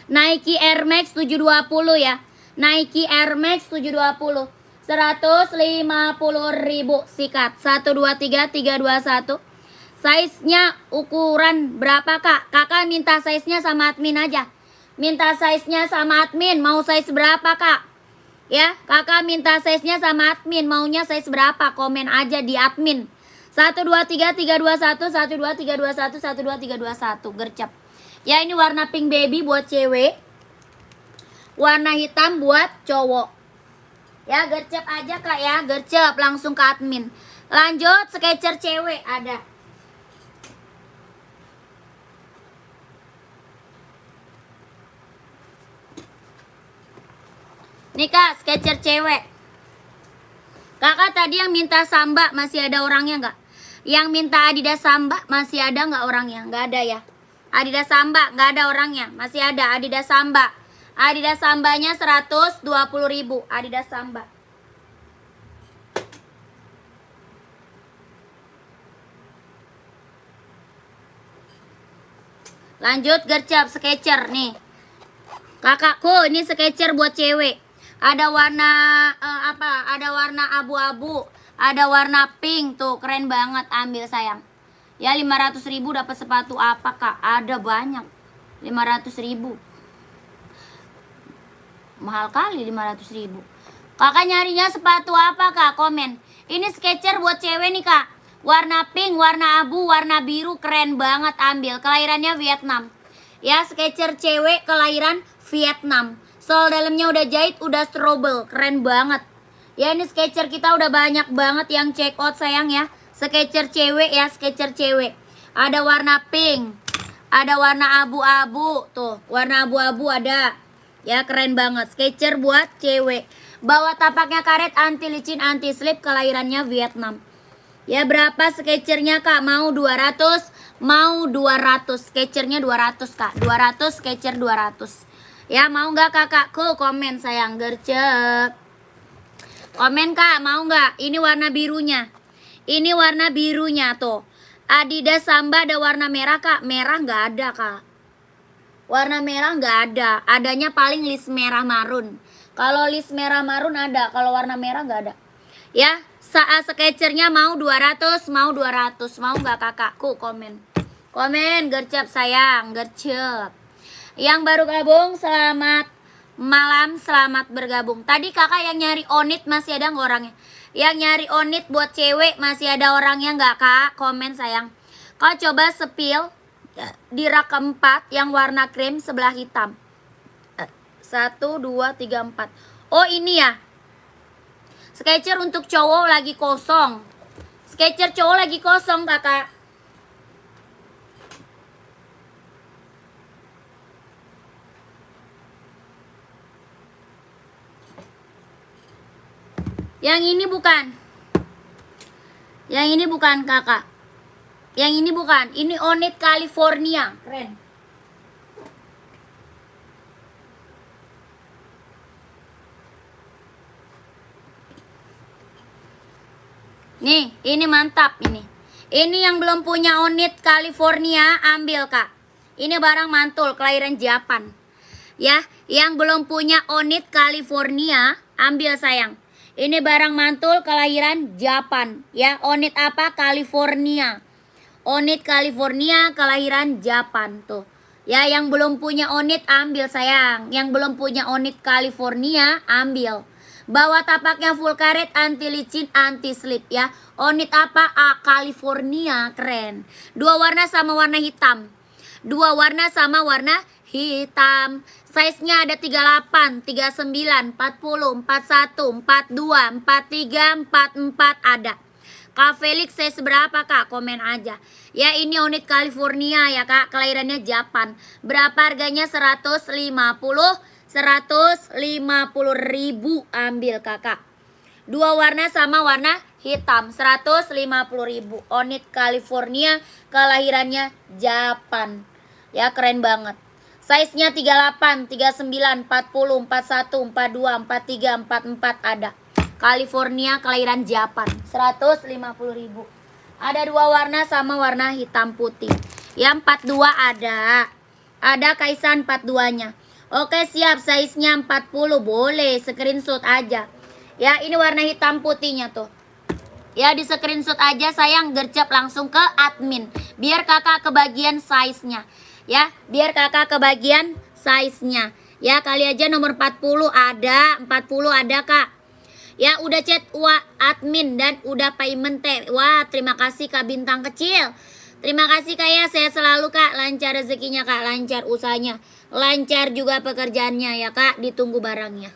Nike Air Max 720 ya. Nike Air Max 720. 150 ribu sikat. 123 321. Size-nya ukuran berapa kak? Kakak minta size-nya sama admin aja. Minta size-nya sama admin, mau size berapa kak? Ya, kakak minta size-nya sama admin, maunya size berapa? Komen aja di admin. 123 321 123 321 123 321 gercep. Ya ini warna pink baby buat cewek. Warna hitam buat cowok. Ya gercep aja kak ya, gercep langsung ke admin. Lanjut Skechers cewek ada. Nih kak, Skechers cewek. Kakak tadi yang minta Samba masih ada orangnya nggak? Yang minta Adidas Samba masih ada nggak orangnya? Nggak ada ya. Adidas Samba nggak ada orangnya. Masih ada Adidas Samba. Adidas Sambanya 120 ribu. Adidas Samba. Lanjut gercep Skechers nih. Kakakku ini Skechers buat cewek. Ada warna apa? Ada warna abu-abu, ada warna pink tuh, keren banget, ambil sayang. Ya 500 ribu dapat sepatu apa kak? Ada banyak. 500 ribu. Mahal kali 500.000. Kakak nyarinya sepatu apa kak? Komen. Ini Skechers buat cewek nih kak. Warna pink, warna abu, warna biru, keren banget. Ambil. Kelahirannya Vietnam. Ya, Skechers cewek kelahiran Vietnam. Sol dalamnya udah jahit, udah strobel, keren banget. Ya, ini Skechers kita udah banyak banget yang check out sayang ya. Skechers cewek ya, Skechers cewek. Ada warna pink, ada warna abu-abu, tuh warna abu-abu ada. Ya, keren banget. Skechers buat cewek. Bawa tapaknya karet, anti licin, anti slip, kelahirannya Vietnam. Ya, berapa Skechersnya kak? Mau 200? Mau 200. Skechersnya 200 kak. 200 Skechers 200. Ya, mau nggak kakakku? Komen sayang, gercep. Komen kak, mau nggak? Ini warna birunya. Ini warna birunya tuh. Adidas Samba ada warna merah kak. Merah nggak ada kak. Warna merah nggak ada. Adanya paling list merah marun. Kalau list merah marun ada. Kalau warna merah nggak ada. Ya, saat Skechersnya mau 200, mau 200. Mau nggak kakakku? Komen. Komen, gercep sayang, gercep. Yang baru gabung, selamat malam, selamat bergabung. Tadi kakak yang nyari onit masih ada nggak orangnya? Yang nyari onit buat cewek masih ada orangnya nggak kak? Komen sayang. Kau coba sepil di rak keempat yang warna krim sebelah hitam. 1, 2, 3, 4. Oh ini ya. Skechers untuk cowok lagi kosong. Skechers cowok lagi kosong kakak. Yang ini bukan. Yang ini bukan kakak. Yang ini bukan. Ini Onit California. Keren. Nih, ini mantap ini. Ini yang belum punya Onit California, ambil kak. Ini barang mantul, kelahiran Japan. Ya, yang belum punya Onit California, ambil sayang. Ini barang mantul kelahiran Japan. Ya, Onit apa? California. Onit California kelahiran Japan tuh. Ya, yang belum punya Onit ambil sayang. Yang belum punya Onit California ambil. Bawa tapaknya full karet, anti licin, anti slip ya. Onit apa? California, keren. Dua warna sama warna hitam. Dua warna sama warna hitam. Size-nya ada 38, 39, 40, 41, 42, 43, 44 ada. Kak Felix size berapa kak? Komen aja. Ya ini Onit California ya kak. Kelahirannya Japan. Berapa harganya? 150 ribu. Ambil kakak. Dua warna sama warna hitam. 150 ribu. Onit California. Kelahirannya Japan. Ya keren banget. Size-nya 38, 39, 40, 41, 42, 43, 44 ada. California kelahiran Japan. 150 ribu. Ada dua warna sama warna hitam putih. Yang 42 ada. Ada Kaisan 42-nya. Oke siap, size-nya 40. Boleh, screenshot aja. Ya ini warna hitam putihnya tuh. Ya di screenshot aja sayang, gercep langsung ke admin. Biar kakak kebagian size-nya. Ya, biar kakak kebagian size-nya. Ya, kali aja nomor 40 ada, 40 ada kak. Ya, udah chat admin dan udah payment teh. Wah, terima kasih kak bintang kecil. Terima kasih kak ya, saya selalu kak. Lancar rezekinya kak, lancar usahanya. Lancar juga pekerjaannya ya kak, ditunggu barangnya.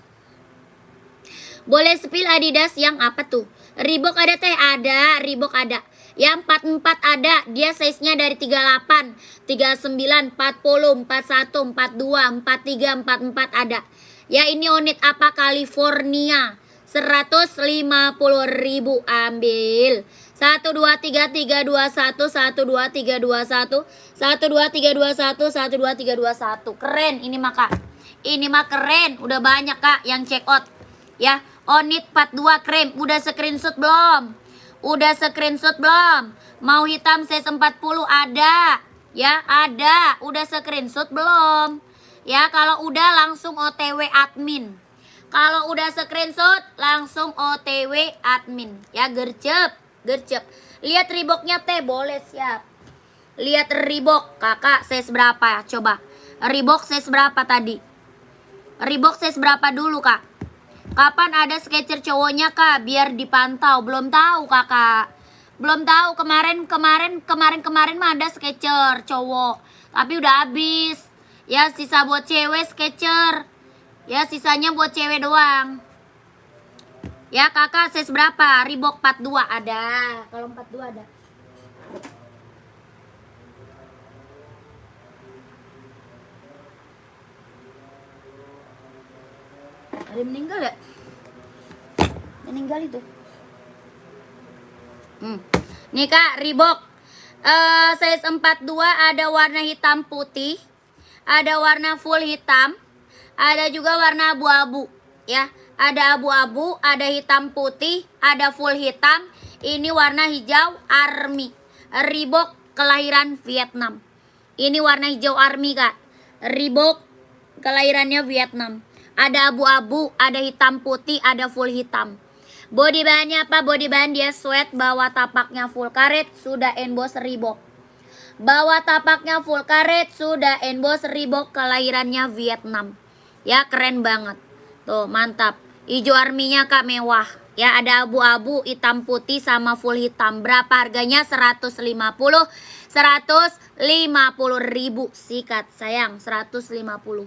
Boleh spill Adidas yang apa tuh? Reebok ada teh? Ada, Reebok ada. Yang 44 ada, dia size-nya dari 38, 39, 40, 41, 42, 43, 44 ada. Ya ini Onit apa? California. 150 ribu ambil. 1 2 3 3 2 1 1 2 3 2 1 1 2 3 2 1 1 2 3 2 1. Keren ini mah kak. Ini mah keren, udah banyak kak yang check out. Ya, Onit 42 krem, udah screenshot belum? Udah screenshot belum? Mau hitam size 40 ada. Ya, ada. Udah screenshot belum? Ya, kalau udah langsung OTW admin. Kalau udah screenshot langsung OTW admin. Ya, gercep, gercep. Lihat Reeboknya teh, boleh siap. Lihat Reebok, kakak size berapa? Coba. Reebok size berapa tadi? Reebok size berapa dulu kak? Kapan ada Skechers cowoknya kak? Biar dipantau. Belum tahu kakak. Belum tahu. Kemarin mah ada Skechers cowok. Tapi udah habis. Ya sisa buat cewek Skechers. Ya sisanya buat cewek doang. Ya kakak size berapa? Reebok 42 ada. Kalau 42 ada. Ada meninggal ya? Meninggal itu. Nih kak, Reebok size 42 ada warna hitam putih, ada warna full hitam, ada juga warna abu-abu ya. Ada abu-abu, ada hitam putih, ada full hitam. Ini warna hijau army. Reebok kelahiran Vietnam. Ini warna hijau army kak. Reebok kelahirannya Vietnam. Ada abu-abu, ada hitam putih, ada full hitam. Body bahannya apa? Body bahan dia sweat, bawah tapaknya full karet, sudah emboss Reebok. Bawah tapaknya full karet, sudah emboss Reebok, kelahirannya Vietnam. Ya keren banget. Tuh mantap. Hijau arminya kak mewah. Ya ada abu-abu, hitam putih sama full hitam. Berapa harganya? 150. 150 ribu. Sikat sayang 150.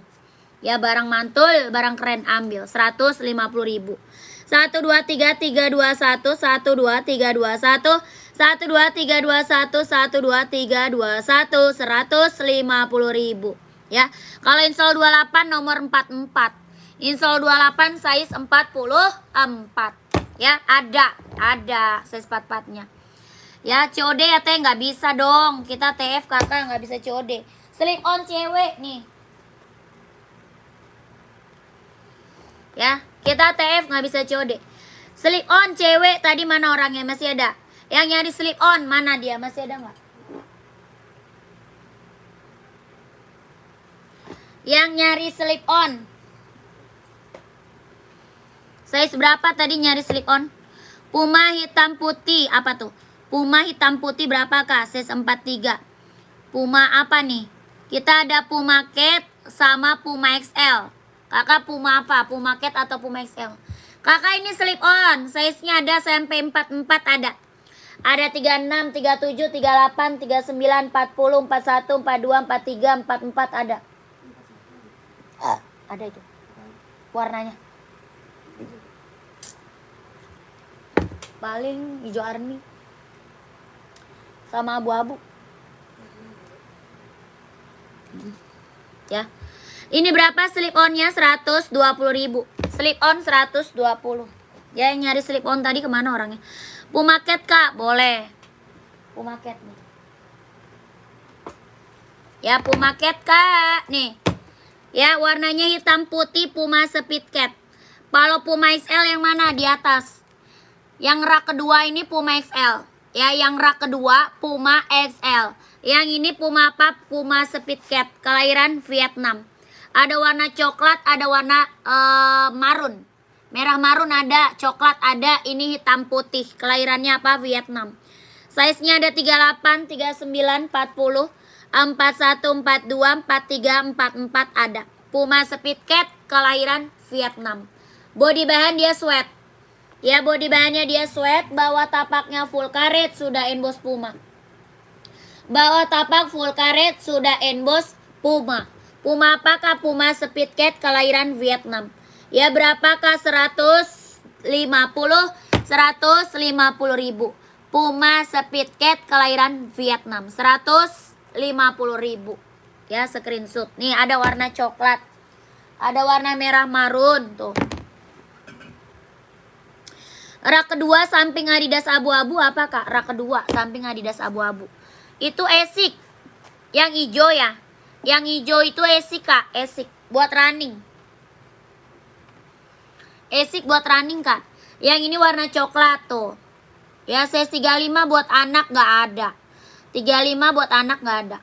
Ya barang mantul, barang keren ambil 150 ribu. 1 2 3 3 2 1 1 2 3 2 1 1 2 3 2 1 1 2 3 2 1 150 ribu. Ya kalau insol 28 nomor 44. Insol 28 size 44. Ya ada size 44 nya. Ya COD ya teh nggak bisa dong. Kita TF kakak nggak bisa COD. Slip on cewek nih. Ya kita TF nggak bisa COD. Slip on cewek tadi mana orangnya? Masih ada. Yang nyari slip on mana dia? Masih ada nggak? Yang nyari slip on. Size berapa tadi nyari slip on? Puma hitam putih. Apa tuh? Puma hitam putih berapa kak? Size 43. Puma apa nih? Kita ada Puma Cat sama Puma XL. Kakak Puma apa? Puma Cat atau Puma XL? Kakak ini slip on. Size-nya ada sampai 44 ada. Ada 36, 37, 38, 39, 40, 41, 42, 43, 44 ada. Ada itu. Warnanya. Paling hijau army sama abu-abu. Ya. Ini berapa slip on-nya? 120 ribu. Slip on 120. Ya yang nyari slip on tadi kemana orangnya? Puma Cat kak, boleh. Puma Cat nih. Ya Puma Cat kak, nih. Ya warnanya hitam putih Puma Speed Cat. Kalau Puma XL yang mana? Di atas. Yang rak kedua ini Puma XL. Ya yang rak kedua Puma XL. Yang ini Puma apa? Puma Speed Cat. Kelahiran Vietnam. Ada warna coklat, ada warna marun. Merah marun ada, coklat ada, ini hitam putih. Kelahirannya apa? Vietnam. Size-nya ada 38, 39, 40, 41, 42, 43, 44 ada. Puma Speed Cat kelahiran Vietnam. Body bahan dia sweat. Ya body bahannya dia sweat, bawah tapaknya full karet, sudah emboss Puma. Bawah tapak full karet, sudah emboss Puma. Puma apakah? Puma Speed Cat kelahiran Vietnam. Ya berapakah? 150 ribu. Puma Speed Cat kelahiran Vietnam 150 ribu. Ya screenshot. Nih ada warna coklat, ada warna merah marun tuh. Rak kedua samping Adidas abu-abu apa kak? Rak kedua samping Adidas abu-abu. Itu Esik. Yang hijau ya. Yang hijau itu Esik kak. Esik buat running. Esik buat running kak. Yang ini warna coklat tuh. Ya size 35 buat anak gak ada. 35 buat anak gak ada.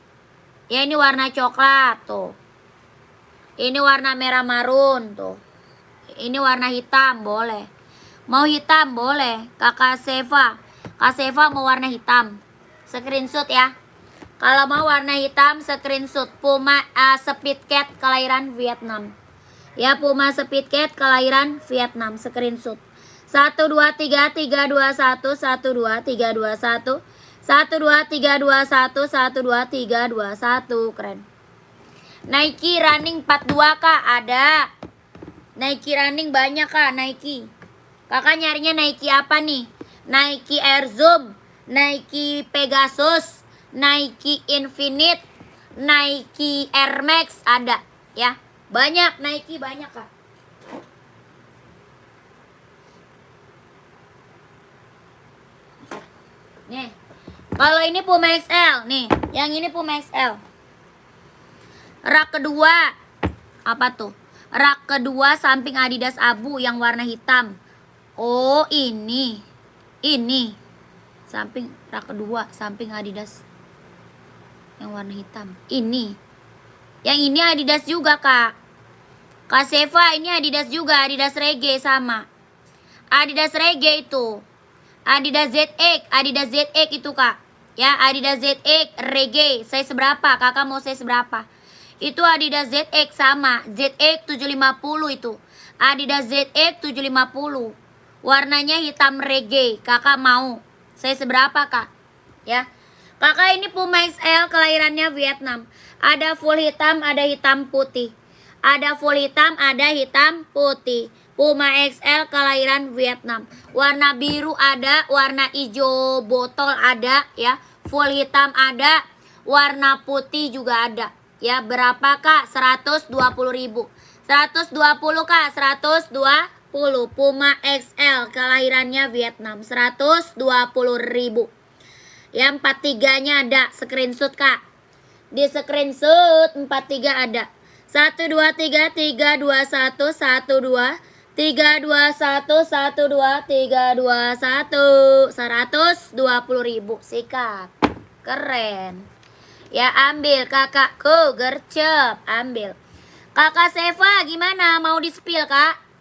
Ya ini warna coklat tuh. Ini warna merah marun tuh. Ini warna hitam boleh. Mau hitam boleh. Kakak Seva. Kak Seva mau warna hitam. Screenshot ya. Kalau mau warna hitam screenshot. Puma Speed Cat kelahiran Vietnam. Ya, Puma Speedcat kelahiran Vietnam, screenshot. 123 321 123 123 123 keren. Nike running 42 Kak, ada. Nike running banyak Kak, Nike. Kakak nyarinya Nike apa nih? Nike Air Zoom, Nike Pegasus, Nike Infinite, Nike Air Max ada ya. Banyak Nike, banyak Kak. Nih, kalau ini Puma XL nih, yang ini Puma XL. Rak kedua, apa tuh? Rak kedua samping Adidas abu yang warna hitam. Oh ini samping rak kedua samping Adidas yang warna hitam. Ini, yang ini Adidas juga Kak. Kak Seva ini Adidas juga, Adidas Reggae sama. Adidas Reggae itu. Adidas ZX itu Kak. Ya, Adidas ZX Reggae. Saya seberapa? Kakak mau saya seberapa? Itu Adidas ZX sama. ZX 750 itu. Adidas ZX 750. Warnanya hitam Reggae. Kakak mau saya seberapa Kak? Ya. Kakak ini Puma XL kelahirannya Vietnam. Ada full hitam, ada hitam putih. Ada full hitam, ada hitam putih. Puma XL kelahiran Vietnam. Warna biru ada, warna hijau botol ada ya. Full hitam ada, warna putih juga ada. Ya, berapa Kak? 120.000. 120 Kak, 120. Puma XL kelahirannya Vietnam, 120.000. Ya, 43-nya ada, screenshot Kak. Di screenshot 43 ada. 1 2 3 3 2 1 1 2 3 2 1 1 2 3 2 1 120.000. Sikat. Keren. Ya, ambil kakakku, gercep, ambil. Kakak Seva gimana? Mau di spill Kak?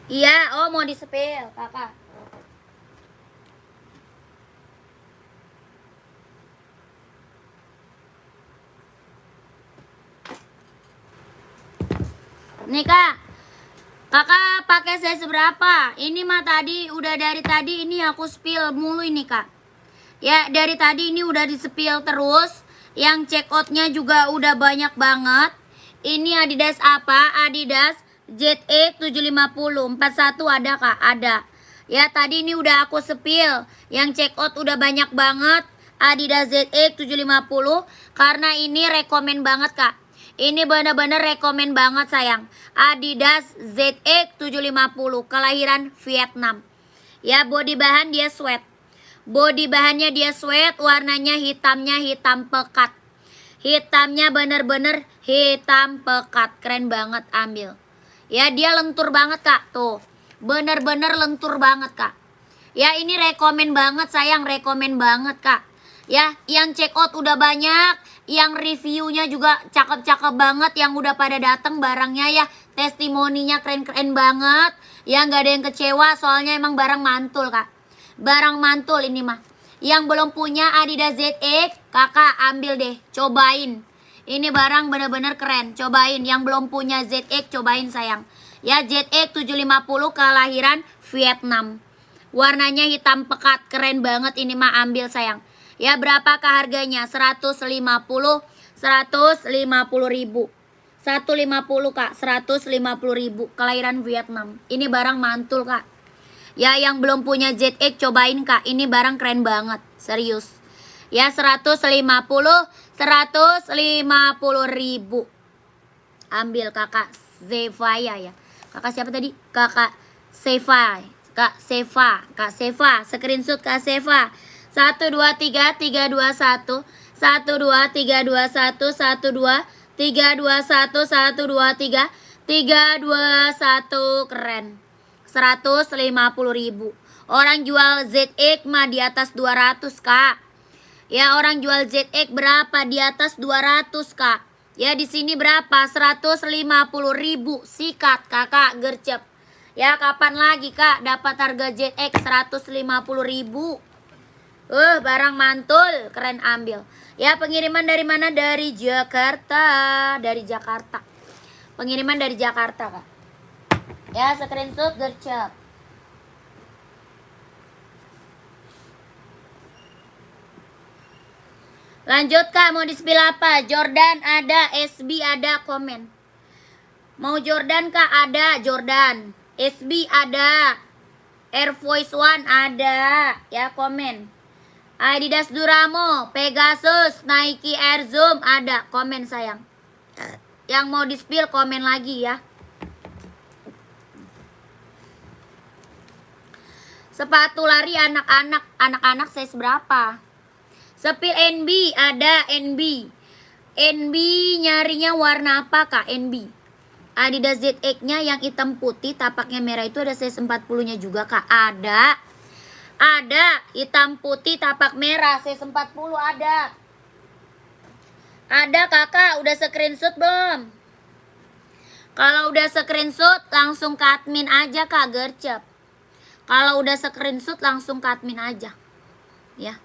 Iya, oh mau di spill kakak. Nih Kak, kakak pakai size berapa? Ini mah tadi udah dari tadi ini aku spill mulu ini Kak. Ya, dari tadi ini udah di spill terus. Yang check outnya juga udah banyak banget. Ini Adidas apa? Adidas ZX 750 41 ada Kak? Ada. Ya, tadi ini udah aku spill. Yang check out udah banyak banget. Adidas ZX 750 karena ini rekomen banget Kak. Ini bener-bener rekomen banget sayang. Adidas ZX 750 kelahiran Vietnam. Ya, body bahan dia sweat. Body bahannya dia sweat, warnanya hitamnya hitam pekat. Hitamnya bener-bener hitam pekat. Keren banget, ambil. Ya, dia lentur banget Kak. Tuh, bener-bener lentur banget Kak. Ya, ini rekomen banget sayang, rekomen banget Kak. Ya, yang check out udah banyak, yang reviewnya juga cakep-cakep banget, yang udah pada dateng barangnya ya, testimoninya keren-keren banget. Ya, nggak ada yang kecewa, soalnya emang barang mantul Kak. Barang mantul ini mah. Yang belum punya Adidas ZX, kakak ambil deh, cobain. Ini barang bener-bener keren, cobain. Yang belum punya ZX, cobain sayang. Ya, ZX 750 kelahiran Vietnam. Warnanya hitam pekat, keren banget ini mah, ambil sayang. Ya, berapakah harganya? 150.000. 150 Kak, 150.000 kelahiran Vietnam. Ini barang mantul Kak. Ya, yang belum punya ZX cobain Kak. Ini barang keren banget, serius. Ya, 150.000. Ambil Kakak Zevaya ya. Kakak siapa tadi? Kakak Seva. Kak Seva, Kak Seva, screenshot Kak Seva. 1 2 3 3 2 1 1 2 3 2 1 1 2 3 2 1 1 2 3 3 2 1 keren. 150.000. Orang jual ZX mah di atas 200 Kak. Ya, orang jual ZX berapa? Di atas 200 Kak. Ya di sini berapa? 150.000. Sikat kakak gercep. Ya kapan lagi kak dapat harga ZX 150.000? Barang mantul, keren ambil. Ya pengiriman dari mana? Dari Jakarta. Dari Jakarta. Pengiriman dari Jakarta kak. Ya screenshot gercep. Lanjut kak, mau di-spill apa? Jordan ada, SB ada, komen. Mau Jordan kak? Ada Jordan. SB ada. Air Force One ada. Ya komen. Adidas Duramo, Pegasus, Nike Air Zoom ada. Komen sayang. Yang mau di-spill komen lagi ya. Sepatu lari anak-anak. Anak-anak size berapa? Spill NB ada, NB. NB nyarinya warna apa kak? NB. Adidas ZX-nya yang hitam putih tapaknya merah itu ada size 40-nya juga kak. Ada. Ada hitam putih tapak merah size 40 ada. Ada kakak, udah screenshot belum? Kalau udah screenshot langsung ke admin aja kak gercep. Kalau udah screenshot langsung ke admin aja. Ya.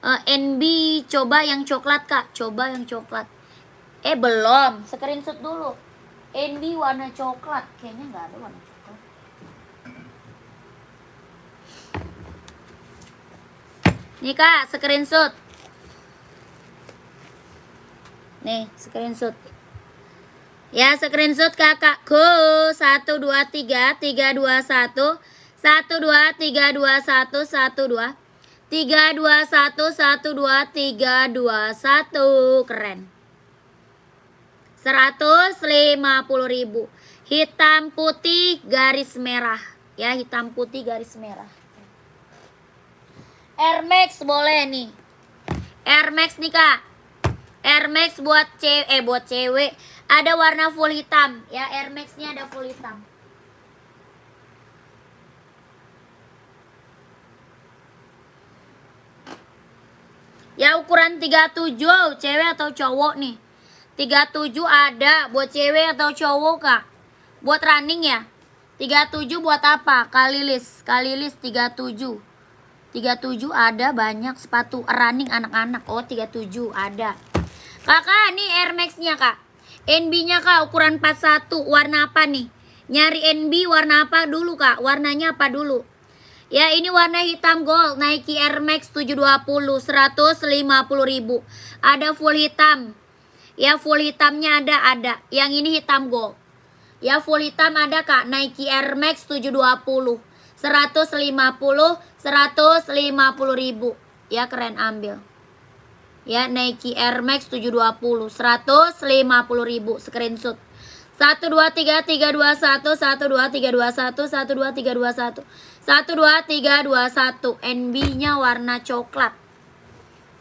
NB coba yang coklat kak, coba yang coklat. Belum, screenshot dulu. NB warna coklat, kayaknya nggak ada warna coklat. Nih kak, screenshot. Nih, screenshot. Ya, screenshot kakakku. 1 2 3 3 2 1 1 2 3 2 1 1 2 3 2 1 1 2 3 2 1. Keren. 150.000. Hitam putih garis merah. Ya, hitam putih garis merah. Air Max boleh nih. Air Max nih kak. Air Max buat cewek. Ada warna full hitam. Ya, Air Max-nya ada full hitam. Ya ukuran 37, cewek atau cowok nih? 37 ada buat cewek atau cowok kak? Buat running ya? 37 buat apa? Kalilis 37. 37 ada banyak sepatu running anak-anak. Oh 37 ada. Kakak nih Air Max-nya kak. NB-nya kak ukuran 41. Warna apa nih? Nyari NB warna apa dulu kak? Warnanya apa dulu? Ya ini warna hitam gold. Nike Air Max 720 150.000. Ada full hitam. Ya full hitamnya ada. Yang ini hitam gold. Ya full hitam ada kak. Nike Air Max 720 150.000. Ya keren ambil. Ya Nike Air Max 720 150.000. Screenshot. 1 2 3 3 2 1 1 2 3 2 1 1 2 3 2 1 1 2 3 2 1. NB-nya warna coklat.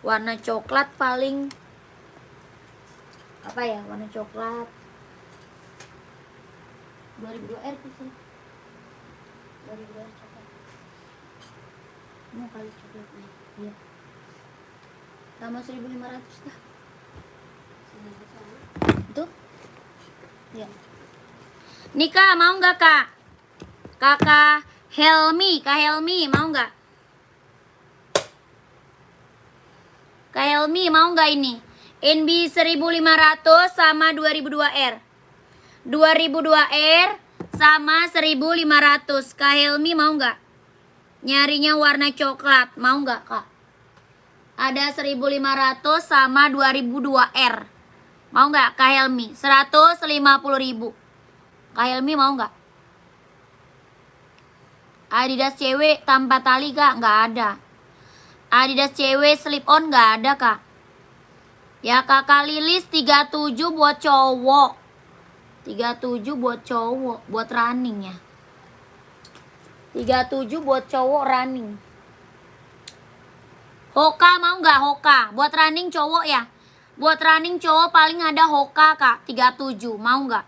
Warna coklat paling apa ya? Warna coklat 2002 R sih. 2002 coklat. Mau kali coklatnya. Iya. Sama 1.500 dah. Itu? Ya. Nika mau nggak kak? Kakak Helmi, Kak Helmi mau nggak? Kak Helmi mau nggak ini? NB 1.500 sama 2002R. 2002R sama 1.500. Kak Helmi mau nggak? Nyarinya warna coklat, mau nggak kak? Ada 1.500 sama 2002R. Mau nggak Kak Helmi? 150.000. Kak Helmi mau nggak? Adidas cewek tanpa tali kak? Nggak ada. Adidas cewek slip on nggak ada kak. Ya kakak Lilis 37 buat cowok. 37 buat cowok. Buat running ya. 37 buat cowok running. Hoka mau nggak Hoka? Buat running cowok ya. Buat running cowok paling ada Hoka kak. 37 mau nggak?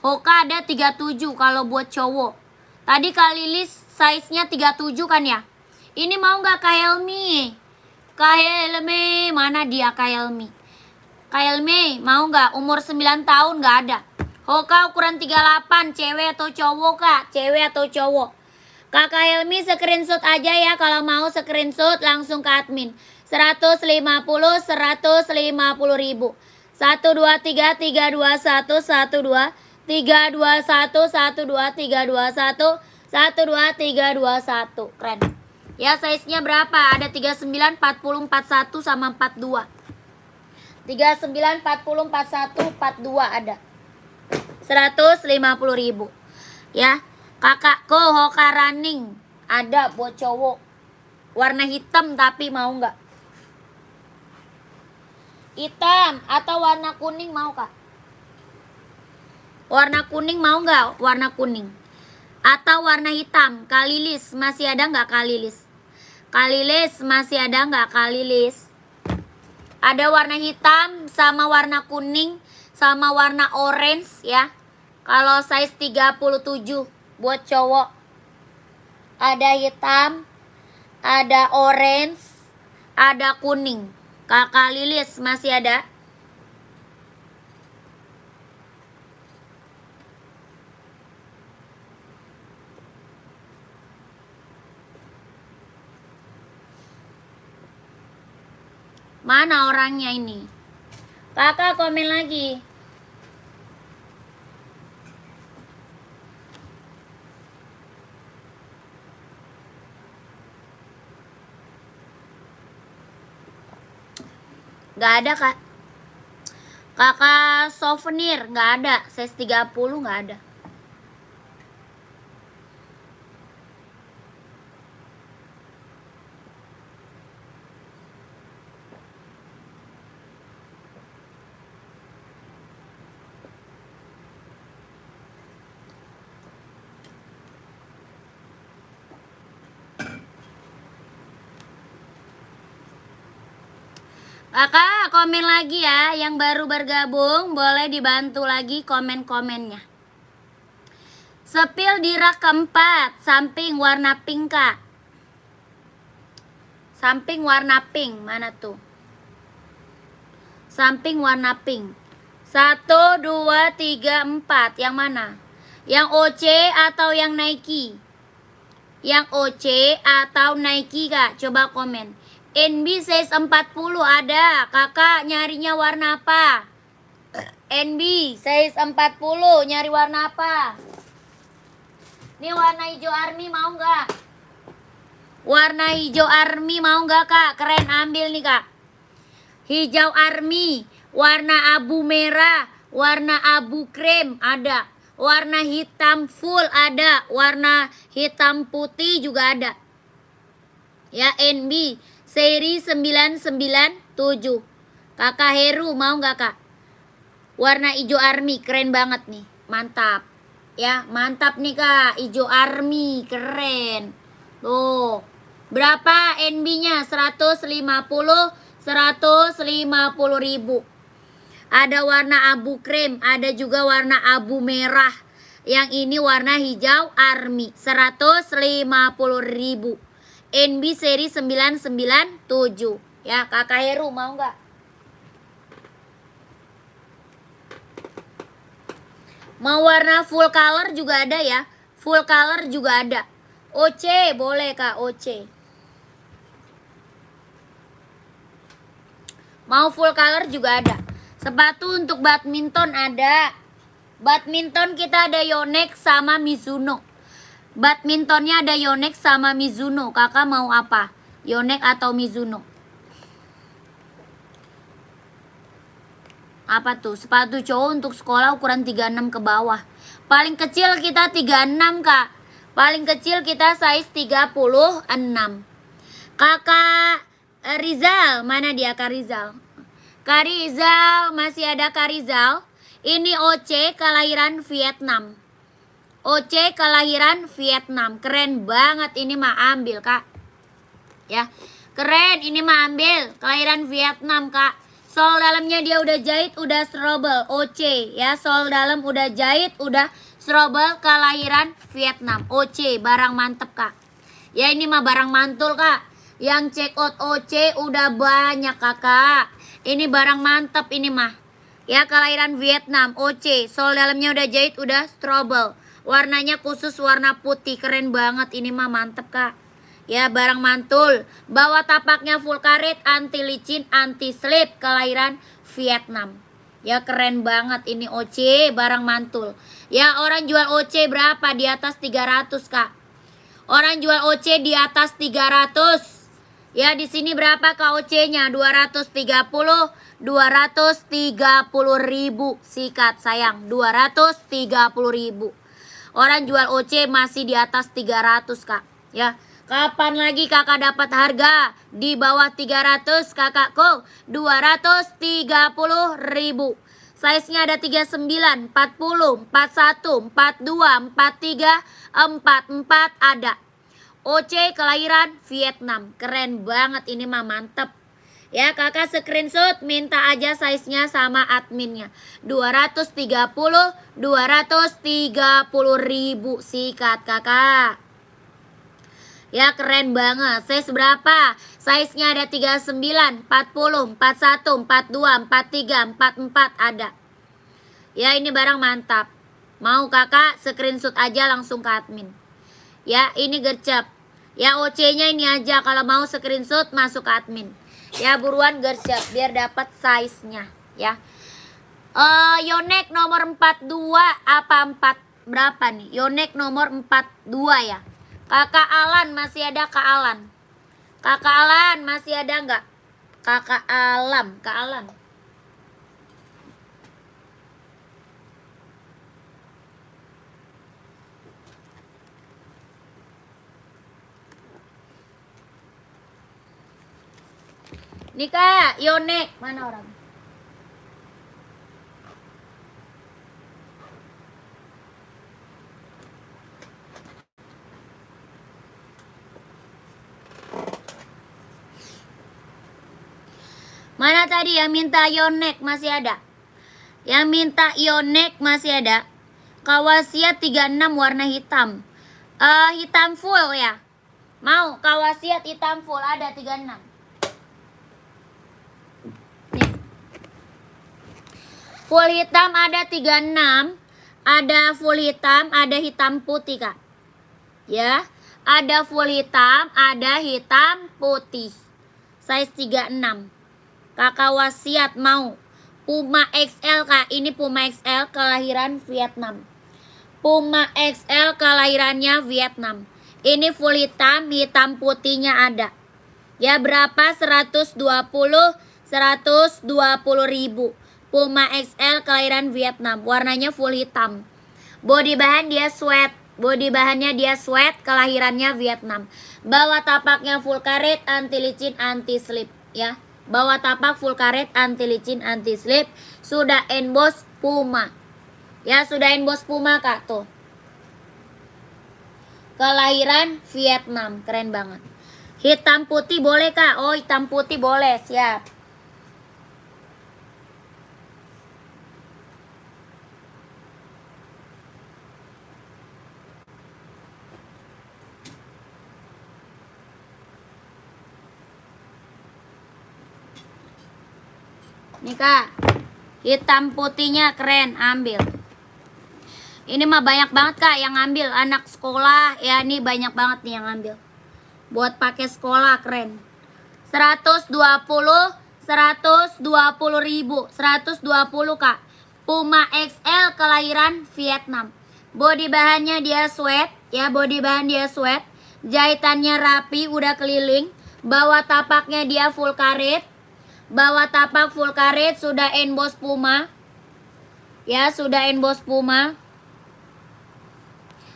Hoka ada 37 kalau buat cowok. Tadi Kak Lilis size-nya 37 kan ya? Ini mau nggak Kak Helmi? Kak Helmi, mana dia Kak Helmi? Kak Helmi, mau nggak? Umur 9 tahun nggak ada. Hoka ukuran 38, cewek atau cowok kak? Cewek atau cowok? Kakak Helmi screenshot aja ya, kalau mau screenshot langsung ke admin. 150 ribu. 1 2 3 3 2 1 1 2 3 2 1 1 2 3 2 1 1 2 3 2 1. Keren. Ya, size-nya berapa? Ada 39, 40, 41 sama 42. 39, 40, 41, 42 ada. 150 ribu. Ya, kakakku Hoka Running ada buat cowok. Warna hitam tapi mau nggak? Hitam atau warna kuning mau kak? Warna kuning mau nggak? Warna kuning atau warna hitam? Kalilis masih ada nggak Kalilis? Kalilis masih ada nggak Kalilis? Ada warna hitam sama warna kuning sama warna orange ya. Kalau size 37 buat cowok. Ada hitam, ada orange, ada kuning. Kakak Lilis masih ada? Mana orangnya ini? Kakak komen lagi. Gak ada kak. Kakak souvenir gak ada. Size 30 gak ada. Kakak komen lagi ya. Yang baru bergabung boleh dibantu lagi komen-komennya. Sepil di rak keempat, samping warna pink kak. Samping warna pink, mana tuh? Samping warna pink. 1, 2, 3, 4. Yang mana? Yang OC atau yang Nike? Yang OC atau Nike kak? Coba komen. NB size 40 ada. Kakak nyarinya warna apa? NB size 40 nyari warna apa? Ini warna hijau army mau nggak? Warna hijau army mau nggak kak? Keren, ambil nih kak. Hijau army, warna abu merah, warna abu krem ada. Warna hitam full ada. Warna hitam putih juga ada. Ya, NB seri 997. Kakak Heru mau nggak kak? Warna hijau army keren banget nih. Mantap. Ya, mantap nih kak. Hijau army keren. Tuh. Berapa NB-nya? 150 ribu. Ada warna abu krem, ada juga warna abu merah. Yang ini warna hijau army. 150 ribu. NB seri 997. Ya, kakak Heru mau nggak? Mau warna full color juga ada ya. Full color juga ada. OC boleh kak, OC. Mau full color juga ada. Sepatu untuk badminton ada. Badminton kita ada Yonex sama Mizuno. Badmintonnya ada Yonex sama Mizuno. Kakak mau apa? Yonex atau Mizuno? Apa tuh? Sepatu cowok untuk sekolah ukuran 36 ke bawah. Paling kecil kita 36 kak. Paling kecil kita size 36. Kakak Rizal, mana dia Kak Rizal? Kak Rizal, masih ada Kak Rizal. Ini OC kelahiran Vietnam. OC kelahiran Vietnam. Keren banget ini mah, ambil kak. Ya, keren ini mah, ambil. Kelahiran Vietnam kak. Sol dalamnya dia udah jahit, udah strobel. OC ya, sol dalam udah jahit, udah strobel. Kelahiran Vietnam. OC, barang mantep kak. Ya ini mah barang mantul kak. Yang check out OC udah banyak kakak. Ini barang mantap ini mah. Ya, kelahiran Vietnam, OC. Sol dalamnya udah jahit, udah strobel. Warnanya khusus warna putih, keren banget ini mah, mantep Kak. Ya, barang mantul. Bawah tapaknya full karet, anti licin, anti slip, kelahiran Vietnam. Ya, keren banget ini OC, barang mantul. Ya, orang jual OC berapa? Di atas 300 Kak. Orang jual OC di atas 300. Ya, di sini berapa KOC-nya? 230 ribu. Sikat sayang, 230 ribu. Orang jual OC masih di atas 300 Kak. Ya, kapan lagi kakak dapat harga di bawah 300 kakakku? 230 ribu. Size-nya ada 39, 40, 41, 42, 43, 44 ada. OC kelahiran Vietnam. Keren banget ini mah, mantep. Ya, kakak screenshot, minta aja size-nya sama adminnya. 230 ribu. Sikat kakak. Ya, keren banget. Size berapa? Size-nya ada 39, 40, 41, 42, 43, 44 ada. Ya, ini barang mantap. Mau kakak screenshot aja langsung ke admin. Ya, ini gercep. Ya, OC-nya ini aja. Kalau mau screenshot masuk ke admin. Ya, buruan gercep biar dapat size-nya ya. Yonex nomor 42 apa 4 berapa nih? Yonex nomor 42 ya. Kakak Alan masih ada, Kak Alan. Kakak Alan masih ada enggak? Kakak Alam, Kak Alan. Nih Kak, Yonex mana orang? Mana tadi yang minta Yonex masih ada? Yang minta Yonex masih ada. Kawasiat 36 warna hitam. Hitam full ya. Mau kawasiat hitam full ada 36. Full hitam ada 36. Ada full hitam, ada hitam putih Kak. Ya, ada full hitam, ada hitam putih. Size 36. Kakak wasiat mau. Puma XL Kak, ini Puma XL kelahiran Vietnam. Puma XL kelahirannya Vietnam. Ini full hitam, hitam putihnya ada. Ya, berapa? 120 ribu. Puma XL kelahiran Vietnam. Warnanya full hitam. Body bahan dia sweat. Body bahannya dia sweat, kelahirannya Vietnam. Bawah tapaknya full karet, anti licin, anti slip ya. Bawah tapak full karet, anti licin, anti slip. Sudah emboss Puma. Ya, sudah emboss Puma Kak tuh. Kelahiran Vietnam, keren banget. Hitam putih boleh Kak? Oh, hitam putih boleh, siap. Nih Kak, hitam putihnya keren, ambil. Ini mah banyak banget Kak yang ambil, anak sekolah ya, ini banyak banget nih yang ambil. Buat pakai sekolah keren. 120 ribu, 120 Kak. Puma XL kelahiran Vietnam. Body bahannya dia sweat ya, body bahan dia sweat. Jahitannya rapi, udah keliling. Bawah tapaknya dia full karet. Bawah tapak full karet, sudah emboss Puma. Ya, sudah emboss Puma.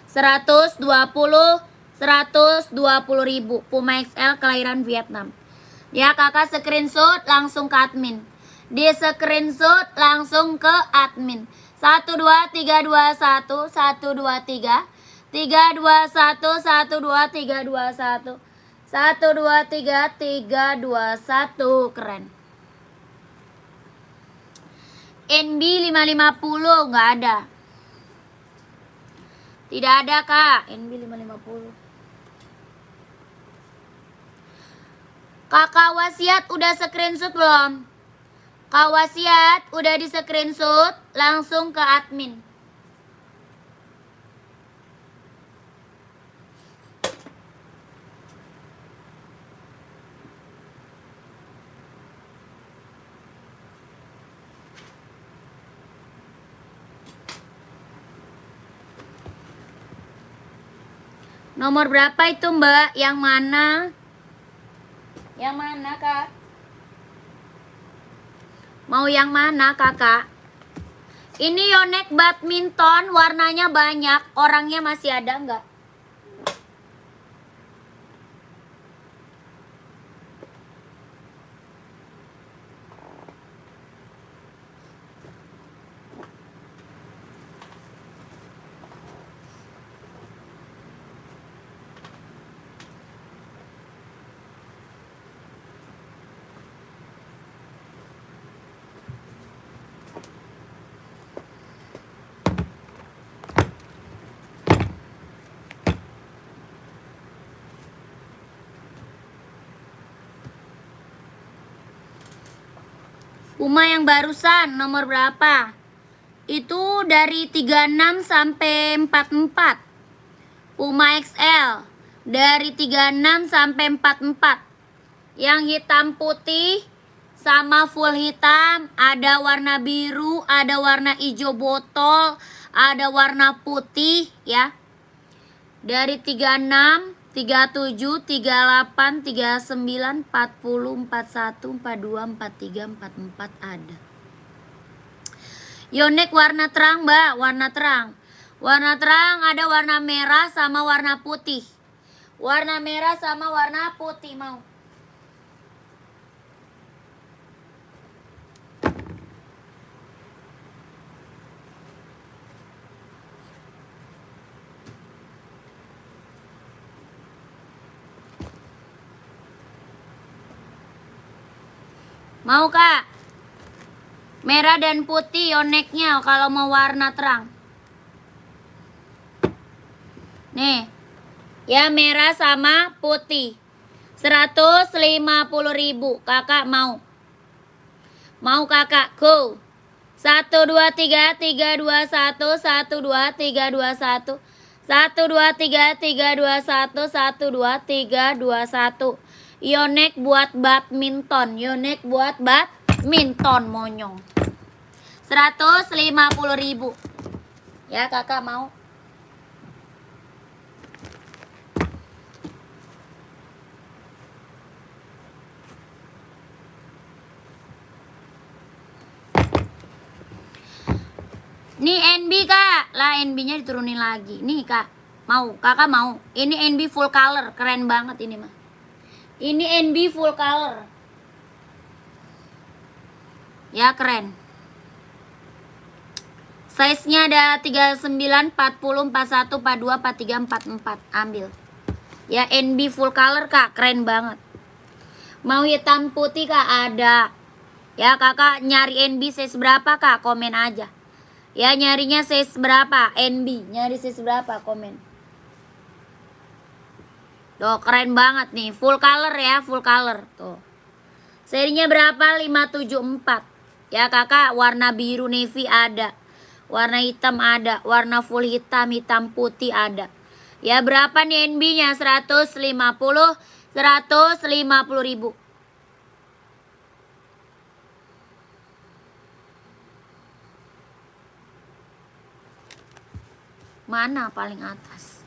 120 ribu. Puma XL kelahiran Vietnam. Ya, kakak screenshot langsung ke admin. Di screenshot langsung ke admin. 12321 123 321 123 321 123 321. Keren. NB 550 nggak ada. Tidak ada Kak, NB 550. Kakak wasiat udah screenshot belum? Kak Wasiat udah di screenshot langsung ke admin. Nomor berapa itu Mbak? Yang mana? Yang mana Kak? Mau yang mana Kakak? Ini Yonex badminton, warnanya banyak. Orangnya masih ada nggak? Puma yang barusan nomor berapa? Itu dari 36 sampai 44. Puma XL dari 36 sampai 44. Yang hitam putih sama full hitam, ada warna biru, ada warna hijau botol, ada warna putih ya. Dari 36, 37, 38, 39, 40, 41, 42, 43, 44 ada. Yonex warna terang Mbak, warna terang. Warna terang ada warna merah sama warna putih. Warna merah sama warna putih mau. Mau Kak? Merah dan putih Yonexnya kalau mau warna terang. Nih. Ya merah sama putih. 150.000. Kakak mau? Mau Kakak? Go. 1 2 3 3 2 1 1 2 3 2 1 1 2 3 3 2 1 1 2 3 2 1. Yonex buat badminton. Yonex buat badminton monyong. 150.000. Ya Kakak mau? Nih NB Kak. Lah NB-nya diturunin lagi. Nih Kak. Mau? Kakak mau? Ini NB full color. Keren banget ini mah. Ini NB full color. Ya keren. Size-nya ada 39, 40, 41, 42, 43, 44. Ambil. Ya NB full color Kak. Keren banget. Mau hitam putih Kak? Ada. Ya Kakak nyari NB size berapa Kak? Komen aja. Ya nyarinya size berapa? NB. Nyari size berapa? Komen. Tuh keren banget nih. Full color ya. Full color. Tuh. Serinya berapa? 574. Ya Kakak warna biru navy ada. Warna hitam ada. Warna full hitam. Hitam putih ada. Ya berapa nih NB-nya? 150. 150.000. Mana paling atas?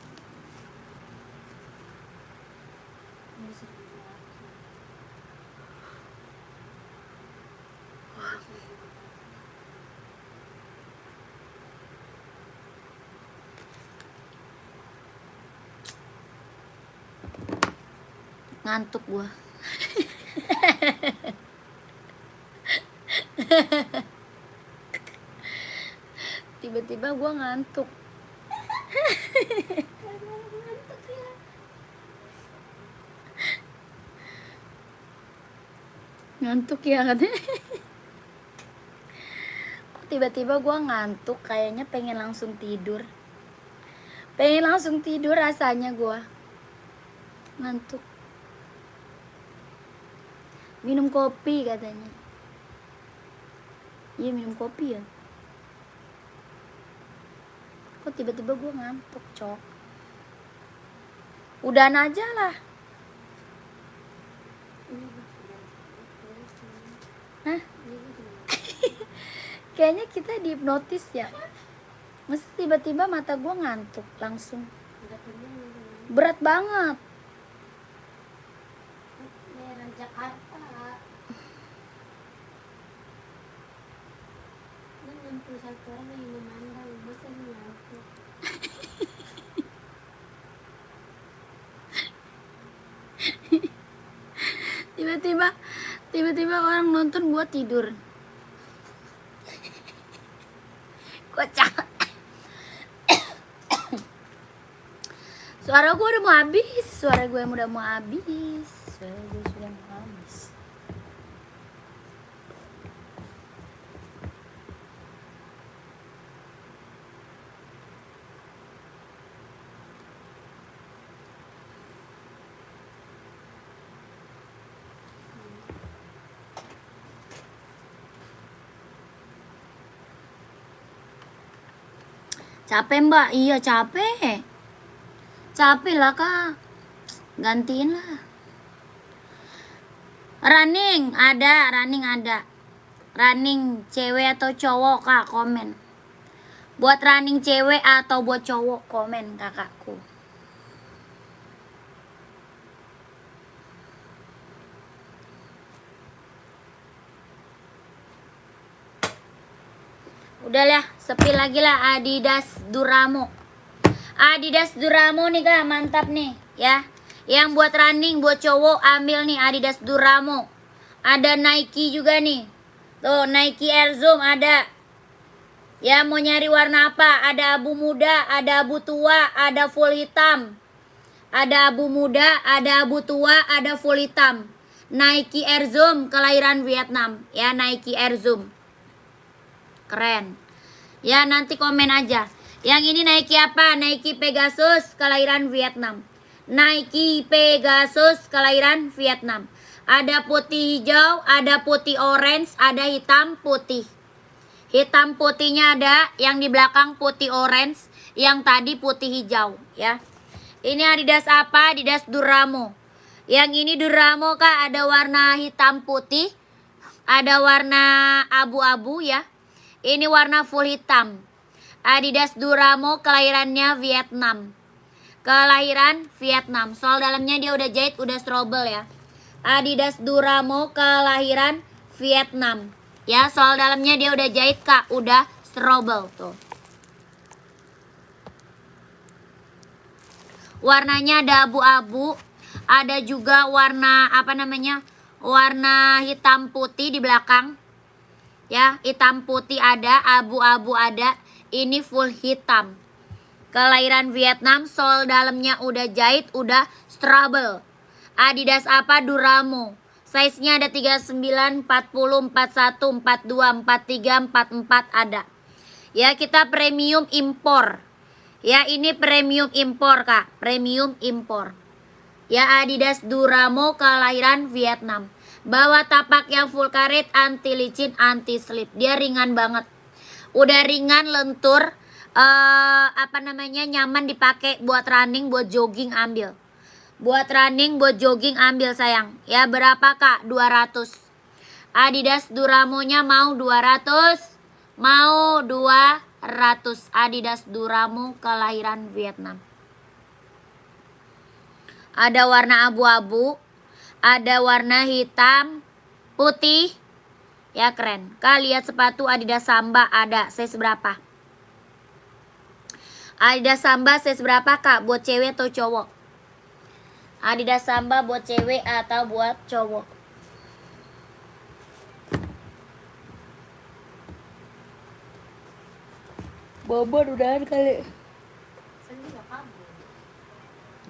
Ngantuk gua. Tiba-tiba gua ngantuk. Ngantuk ya katanya. Tiba-tiba gue ngantuk, kayaknya pengen langsung tidur. Pengen langsung tidur rasanya gue. Ngantuk. Minum kopi katanya. Iya, minum kopi ya. Kok tiba-tiba gue ngantuk, Cok? Udahan aja lah. Hah? Kayaknya kita dihipnotis ya. Mesti tiba-tiba mata gue ngantuk langsung. Berat banget. Daerah Jakarta. Dan 61 orang yang memandang, masa ngantuk. Tiba-tiba orang nonton gua tidur. Kocak. Suara gue udah mau habis. Suara gue udah mau habis. Suara gue sudah mau habis. Capek mbak? Iya capek. Capek lah kak. Gantiin lah. Running ada. Running cewek atau cowok kak, komen. Buat running cewek atau buat cowok, komen kakakku. Udah lah, sepi lagi lah. Adidas Duramo nih kak, mantap nih ya. Yang buat running, buat cowok ambil nih Adidas Duramo. Ada Nike juga nih. Tuh Nike Air Zoom ada. Ya mau nyari warna apa? Ada abu muda, ada abu tua, ada full hitam. Ada abu muda, ada abu tua, ada full hitam. Nike Air Zoom kelahiran Vietnam. Ya Nike Air Zoom. Keren. Ya nanti komen aja. Yang ini Nike apa? Nike Pegasus kelahiran Vietnam. Nike Pegasus kelahiran Vietnam. Ada putih hijau, ada putih orange, ada hitam putih. Hitam putihnya ada, yang di belakang putih orange, yang tadi putih hijau ya. Ini Adidas apa? Adidas Duramo. Yang ini Duramo kak, ada warna hitam putih, ada warna abu-abu ya. Ini warna full hitam. Adidas Duramo kelahirannya Vietnam. Kelahiran Vietnam. Soal dalamnya dia udah jahit, udah strobel ya. Adidas Duramo kelahiran Vietnam. Ya, soal dalamnya dia udah jahit kak, udah strobel tuh. Warnanya ada abu-abu, ada juga warna apa namanya? Warna hitam putih di belakang. Ya, hitam putih ada, abu-abu ada. Ini full hitam. Kelahiran Vietnam, sol dalamnya udah jahit, udah strobel. Adidas apa? Duramo. Size-nya ada 39, 40, 41, 42, 43, 44 ada. Ya, kita premium impor. Ya, ini premium impor kak, premium impor. Ya, Adidas Duramo kelahiran Vietnam. Bawa tapak yang full karet, anti licin, anti slip. Dia ringan banget. Udah ringan, lentur, nyaman dipakai buat running, buat jogging ambil. Buat running, buat jogging ambil sayang. Ya berapa kak? 200. Adidas Duramonya mau 200. Mau 200. Adidas Duramo kelahiran Vietnam. Ada warna abu-abu, ada warna hitam, putih. Ya keren. Kak lihat sepatu Adidas Samba ada. Size berapa? Adidas Samba size berapa kak? Buat cewek atau cowok? Adidas Samba buat cewek atau buat cowok? Bobor udahan kali. Sendiri gak kabur.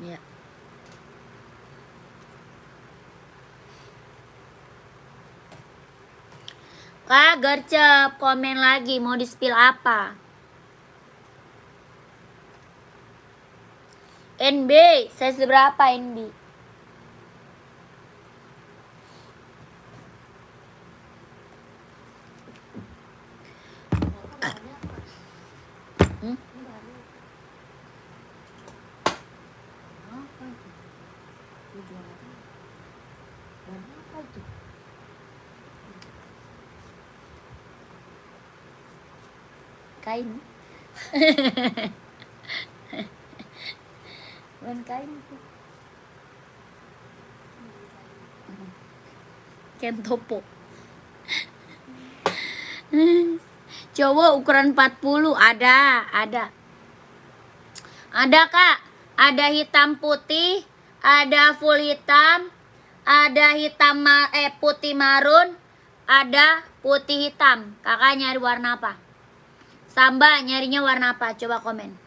Iya. Kak gercep, komen lagi mau di-spill apa? NB, size berapa NB? Hmm? Enggak ada. Apa itu? Lu jual apa? Warna apa itu? Kain. Bukan kain itu. Kain topo. Cowok ukuran 40 ada. Ada Kak, ada hitam putih, ada full hitam, ada putih marun, ada putih hitam. Kakak nyari warna apa? Samba nyarinya warna apa? Coba komen.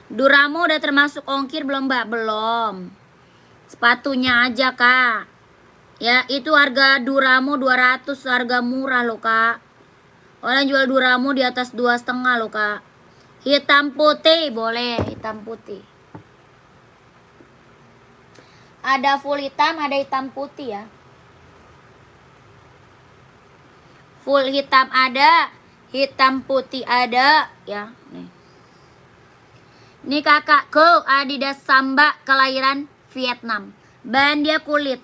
Duramo udah termasuk ongkir belum Mbak? Belum. Sepatunya aja Kak. Ya itu harga Duramo 200, harga murah loh Kak. Orang jual Duramo di atas 2,5 loh Kak. Hitam putih boleh, hitam putih. Ada full hitam, ada hitam putih ya. Full hitam ada, hitam putih ada ya. Nih. Ini kakakku Adidas Samba kelahiran Vietnam. Bahan dia kulit.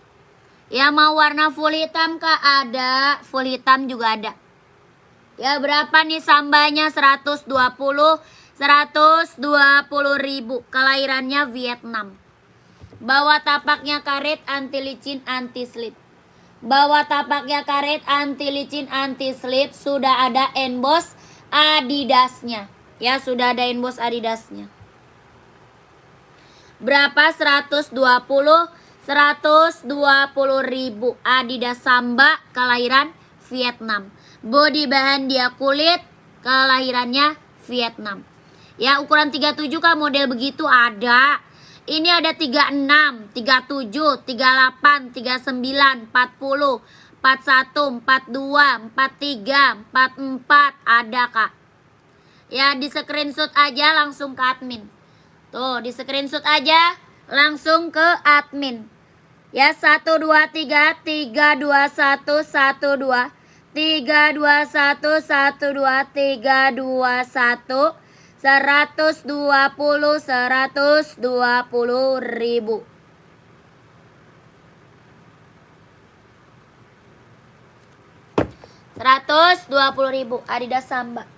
Ya mau warna full hitam Kak ada, full hitam juga ada. Ya berapa nih Sambanya? 120 ribu. Kelahirannya Vietnam. Bawa tapaknya karet, anti licin, anti slip. Bawa tapaknya karet, anti licin, anti slip. Sudah ada emboss Adidasnya. Ya sudah ada emboss Adidasnya. Berapa? 120 ribu. Adidas Samba kelahiran Vietnam. Body bahan dia kulit, kelahirannya Vietnam. Ya ukuran 37 Kak, model begitu ada. Ini ada 36, 37, 38, 39, 40, 41, 42, 43, 44 ada Kak. Ya di screenshot aja langsung ke admin. Tuh di screenshot aja langsung ke admin. Ya 1 2 3 3 2 1 1 2 3 2 1 1 2 3 2 1 120 ribu. Rp120.000 Adidas Samba.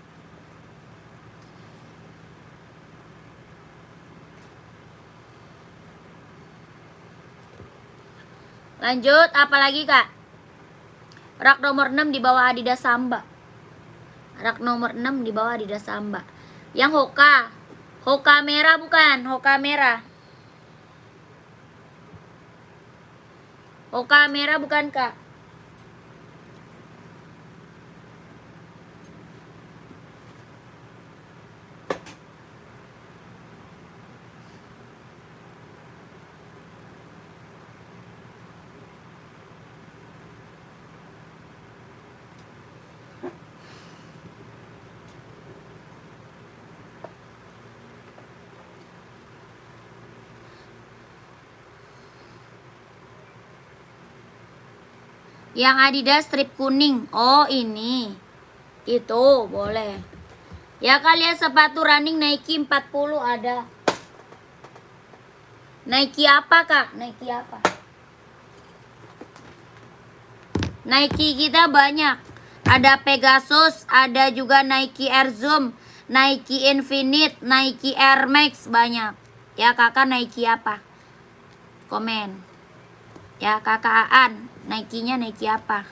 Lanjut, apalagi Kak? Rak nomor 6 di bawah Adidas Samba. Rak nomor 6 di bawah Adidas Samba. Yang Hoka. Hoka merah bukan? Hoka merah. Hoka merah bukan Kak? Yang Adidas strip kuning. Oh ini. Itu boleh. Ya kalian sepatu running Nike 40 ada. Nike apa Kak? Nike apa? Nike kita banyak. Ada Pegasus, ada juga Nike Air Zoom, Nike Infinite, Nike Air Max banyak. Ya kakak Nike apa? Komen. Ya kakak Aan, Nike-nya Nike apa?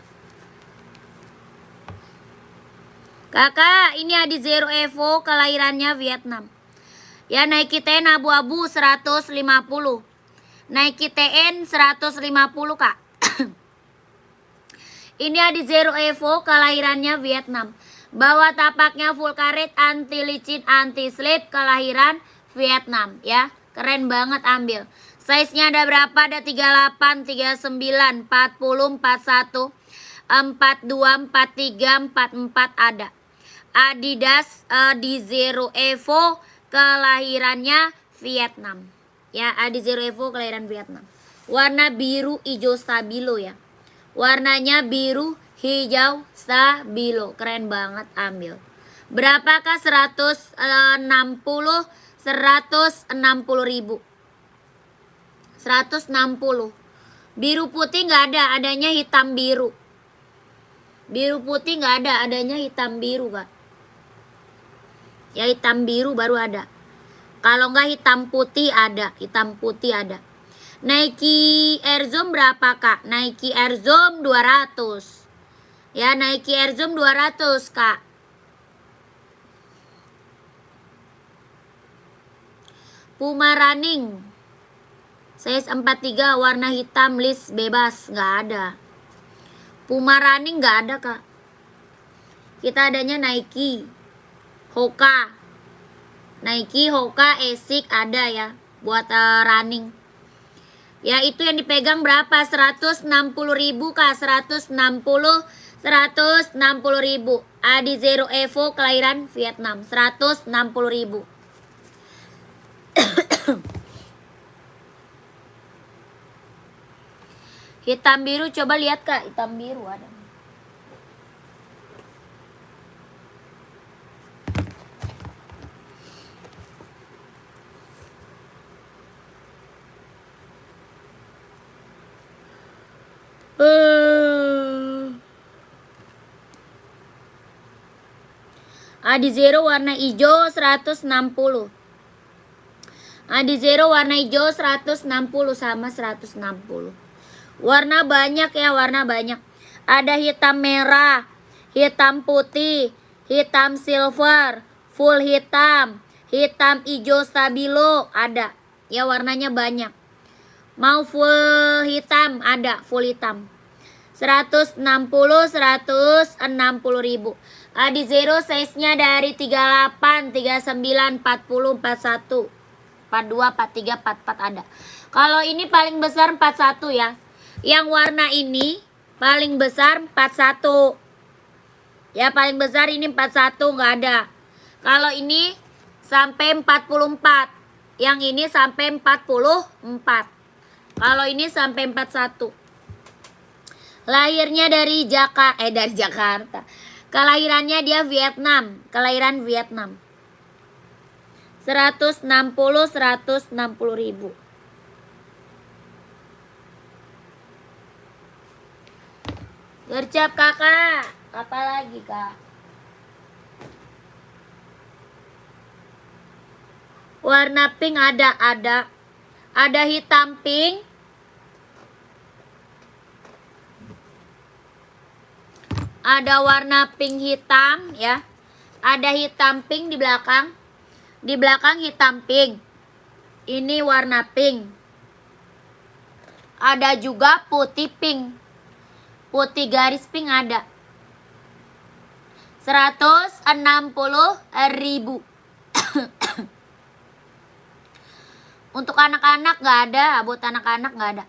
Kakak, ini ada Zero Evo kelahirannya Vietnam. Ya Nike TN abu-abu 150. Nike TN 150 Kak. Ini ada Zero Evo kelahirannya Vietnam. Bawa tapaknya full karet, anti licin, anti slip, kelahiran Vietnam ya. Keren banget ambil. Size-nya ada berapa? Ada 38, 39, 40, 41, 42, 43, 44 ada. Adidas Adizero Evo kelahirannya Vietnam. Ya, Adizero Evo kelahiran Vietnam. Warna biru hijau stabilo ya. Warnanya biru hijau stabilo. Keren banget, ambil. Berapakah 160 ribu? 160. Biru putih nggak ada, adanya hitam biru. Biru putih nggak ada, adanya hitam biru kak. Ya hitam biru baru ada. Kalau nggak hitam putih ada, hitam putih ada. Nike Air Zoom berapa kak? Nike Air Zoom 200. Ya Nike Air Zoom 200 kak. Puma Running size 43 warna hitam list bebas, nggak ada. Puma Running nggak ada kak. Kita adanya Nike Hoka. Nike Hoka Asics ada ya buat running. Ya itu yang dipegang berapa? 160 ribu kak. 160 ribu. Adizero Evo kelahiran Vietnam. 160 ribu. Hitam biru coba lihat kak. Hitam biru ada. Adizero warna hijau 160. Adizero warna hijau 160 sama 160. Warna banyak ya, warna banyak. Ada hitam merah, hitam putih, hitam silver, full hitam, hitam hijau stabilo ada. Ya warnanya banyak. Mau full hitam ada, full hitam. 160 ribu. Adizero size-nya dari 38, 39, 40, 41, 42, 43, 44 ada. Kalau ini paling besar 41 ya. Yang warna ini paling besar 41. Ya paling besar ini 41 nggak ada. Kalau ini sampai 44. Yang ini sampai 44. Kalau ini sampai 41. Lahirnya dari Jakarta. Kelahirannya dia Vietnam. Kelahiran Vietnam. 160 ribu. Gercep kakak. Apa lagi kak? Warna pink ada. Ada hitam pink. Ada warna pink hitam ya. Ada hitam pink di belakang. Di belakang hitam pink. Ini warna pink. Ada juga putih pink. Putih garis pink ada. 160 ribu. Untuk anak-anak nggak ada. Buat anak-anak nggak ada.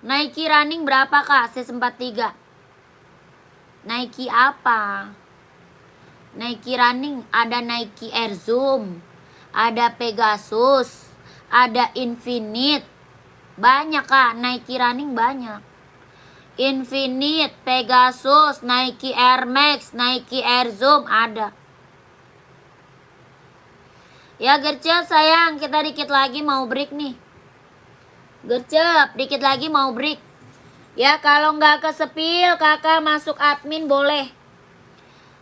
Nike Running berapa kak? C43. Nike apa? Nike Running ada Nike Air Zoom, ada Pegasus, ada Infinite. Banyak kak, Nike Running banyak. Infinite, Pegasus, Nike Air Max, Nike Air Zoom ada. Ya Gercep sayang, kita dikit lagi mau break nih. Gercep, dikit lagi mau break. Ya kalau nggak kesepil kakak masuk admin boleh.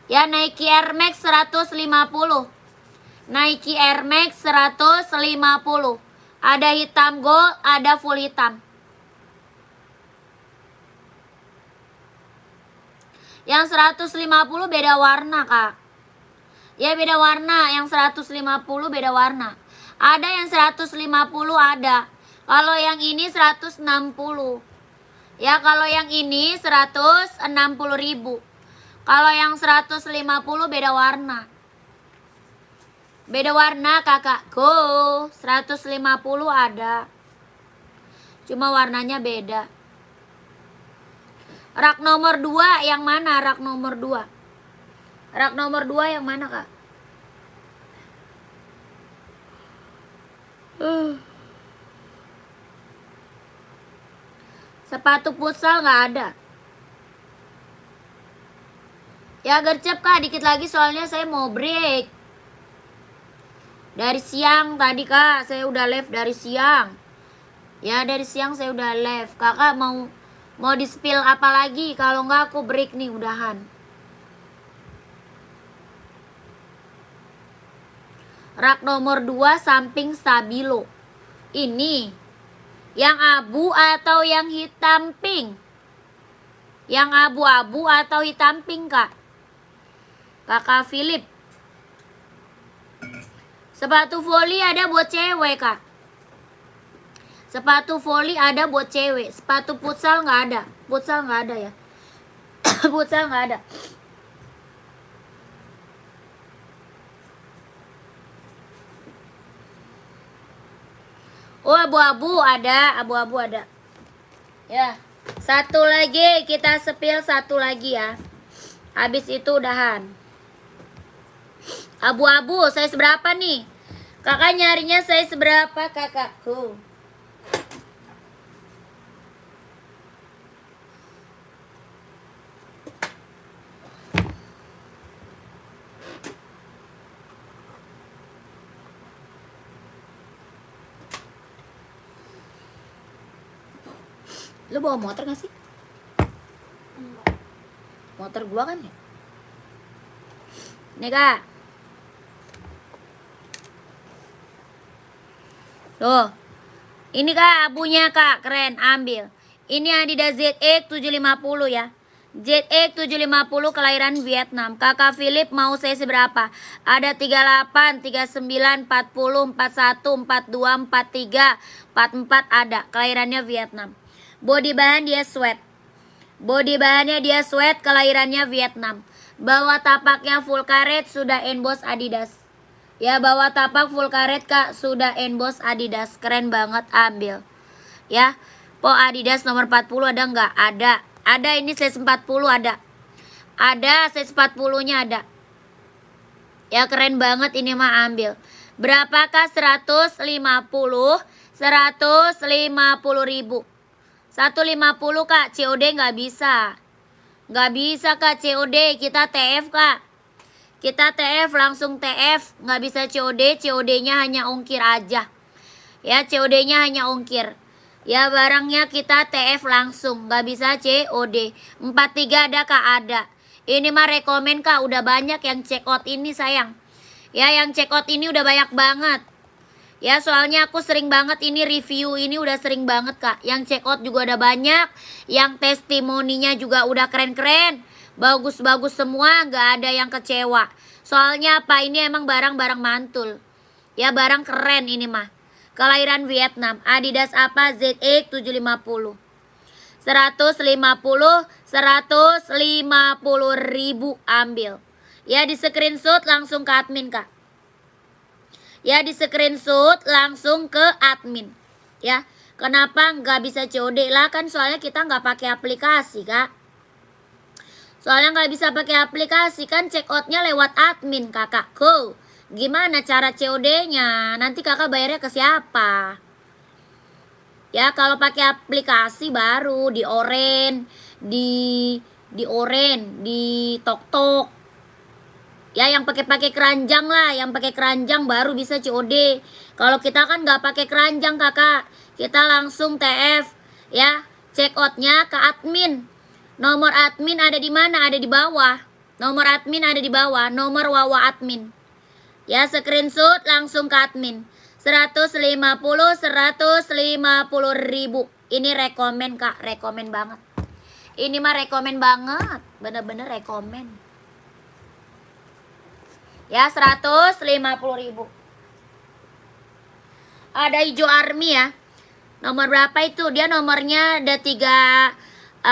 Ya Nike Air Max 150. Nike Air Max 150. Ada hitam gold, ada full hitam. Yang 150 beda warna kak. Ya beda warna, yang 150 beda warna. Ada yang 150 ada. Kalau yang ini 160. Ya kalau yang ini 160 ribu. Kalau yang 150 beda warna. Beda warna kakakku. 150 ada. Cuma warnanya beda. Rak nomor 2 yang mana rak nomor 2? Rak nomor 2 yang mana kak? Sepatu futsal nggak ada. Ya gercep kak, dikit lagi soalnya saya mau break. Dari siang tadi kak, saya udah live dari siang. Ya dari siang saya udah live. Kakak mau di spill apa lagi? Kalau nggak aku break nih, udahan. Rak nomor 2 samping stabilo. Ini yang abu atau yang hitam pink? Yang abu-abu atau hitam pink kak? Kakak Philip. Sepatu voli ada buat cewek kak. Sepatu voli ada buat cewek. Sepatu futsal nggak ada. Futsal nggak ada ya. Futsal nggak ada. Oh abu-abu ada, abu-abu ada. Ya, satu lagi kita spill satu lagi ya. Habis itu udahan. Abu-abu saya seberapa nih? Kakak nyarinya saya seberapa kakakku? Lu bawa motor gak sih? Enggak. Motor gua kan ya? Nih kak. Tuh. Ini kak abunya kak, keren, ambil. Ini Adidas ZX 750 ya. ZX 750 kelahiran Vietnam. Kakak Philip mau saya seberapa? Ada 38, 39, 40, 41, 42, 43, 44 ada. Kelahirannya Vietnam. Body bahan dia sweat. Body bahannya dia sweat, kelahirannya Vietnam. Bawah tapaknya full karet, sudah emboss Adidas. Ya, bawah tapak full karet kak, sudah emboss Adidas. Keren banget, ambil. Ya, po Adidas nomor 40 ada nggak? Ada. Ada, ini size 40 ada. Ada, size 40-nya ada. Ya, keren banget ini mah, ambil. Berapakah 150? 150 ribu. 150 kak, COD nggak bisa. Nggak bisa kak COD, kita TF kak. Kita TF, langsung TF. Nggak bisa COD, COD-nya hanya ongkir aja. Ya, COD-nya hanya ongkir. Ya, barangnya kita TF langsung. Nggak bisa COD. 43 ada kak? Ada. Ini mah rekomen kak, udah banyak yang check out ini sayang. Ya, yang check out ini udah banyak banget. Ya, soalnya aku sering banget ini review ini udah sering banget kak. Yang check out juga udah banyak. Yang testimoninya juga udah keren-keren. Bagus-bagus semua, nggak ada yang kecewa. Soalnya apa? Ini emang barang-barang mantul. Ya, barang keren ini mah. Kelahiran Vietnam. Adidas apa? ZX 750. 150 ribu ambil. Ya, di screenshot langsung ke admin kak. Ya, di screenshot langsung ke admin. Ya, kenapa nggak bisa COD lah? Kan soalnya kita nggak pakai aplikasi kak. Soalnya nggak bisa pakai aplikasi kan, check outnya lewat admin kakakku. Gimana cara COD-nya? Nanti kakak bayarnya ke siapa? Ya, kalau pakai aplikasi baru di Oren, di Oren, di TokTok. Ya, yang pakai keranjang lah, yang pakai keranjang baru bisa COD. Kalau kita kan nggak pakai keranjang kakak, kita langsung TF. Ya, check outnya ke admin. Nomor admin ada di mana? Ada di bawah. Nomor admin ada di bawah. Nomor wawa admin. Ya, screenshot langsung ke admin. 150 ribu. Ini rekomen kak, rekomen banget. Ini mah rekomen banget, bener-bener rekomen. Ya, 150 ribu. Ada hijau army ya. Nomor berapa itu? Dia nomornya ada 38,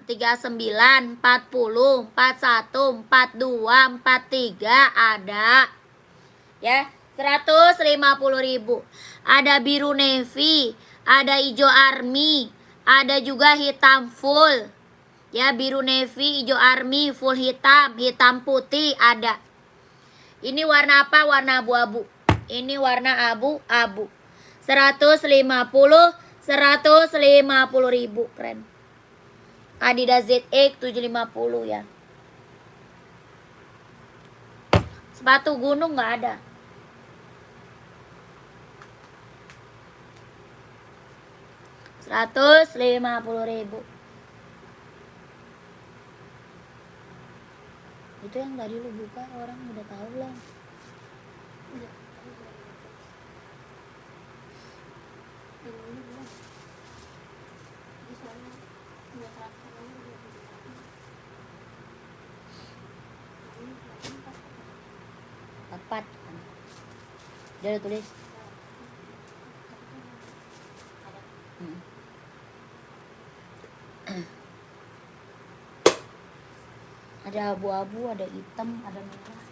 39, 40, 41, 42, 43 ada. Ya, 150 ribu. Ada biru navy, ada hijau army, ada juga hitam full. Ya, biru navy, hijau army, full hitam, hitam putih ada. Ini warna apa? Warna abu-abu. Ini warna abu-abu. 150 ribu, keren. Adidas ZX 750 ya. Sepatu gunung nggak ada. Rp150.000. Itu yang tadi lu buka, orang udah tahu belum? Udah. Yang ini belum. Di sana udah transfer aja udah dibuka. Ini empat. Tepat. Dia udah tulis. Hmm. Ada abu-abu, ada hitam, ada merah.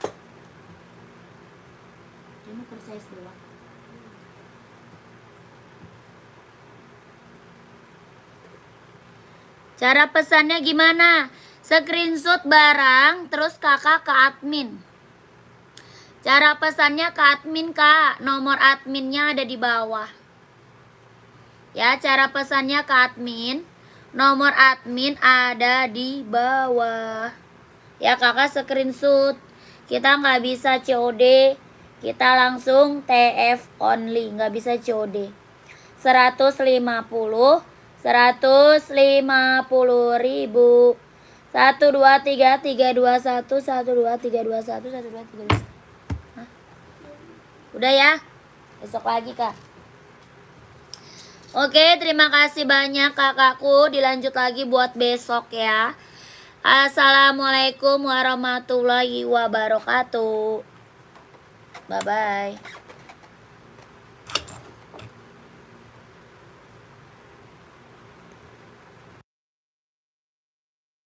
Ini oversize doang. Cara pesannya gimana? Screenshot barang, terus kakak ke admin. Cara pesannya ke admin, kak. Nomor adminnya ada di bawah. Ya, cara pesannya ke admin. Nomor admin ada di bawah. Ya, kakak screenshot. Kita nggak bisa COD. Kita langsung TF only. Nggak bisa COD. 150 ribu. 1 2 3 3 2 1 1 2 3 2 1 1 2 3 2 1. Hah? Udah ya? Besok lagi, kak. Oke, terima kasih banyak kakakku. Dilanjut lagi buat besok ya. Assalamualaikum warahmatullahi wabarakatuh. Bye-bye.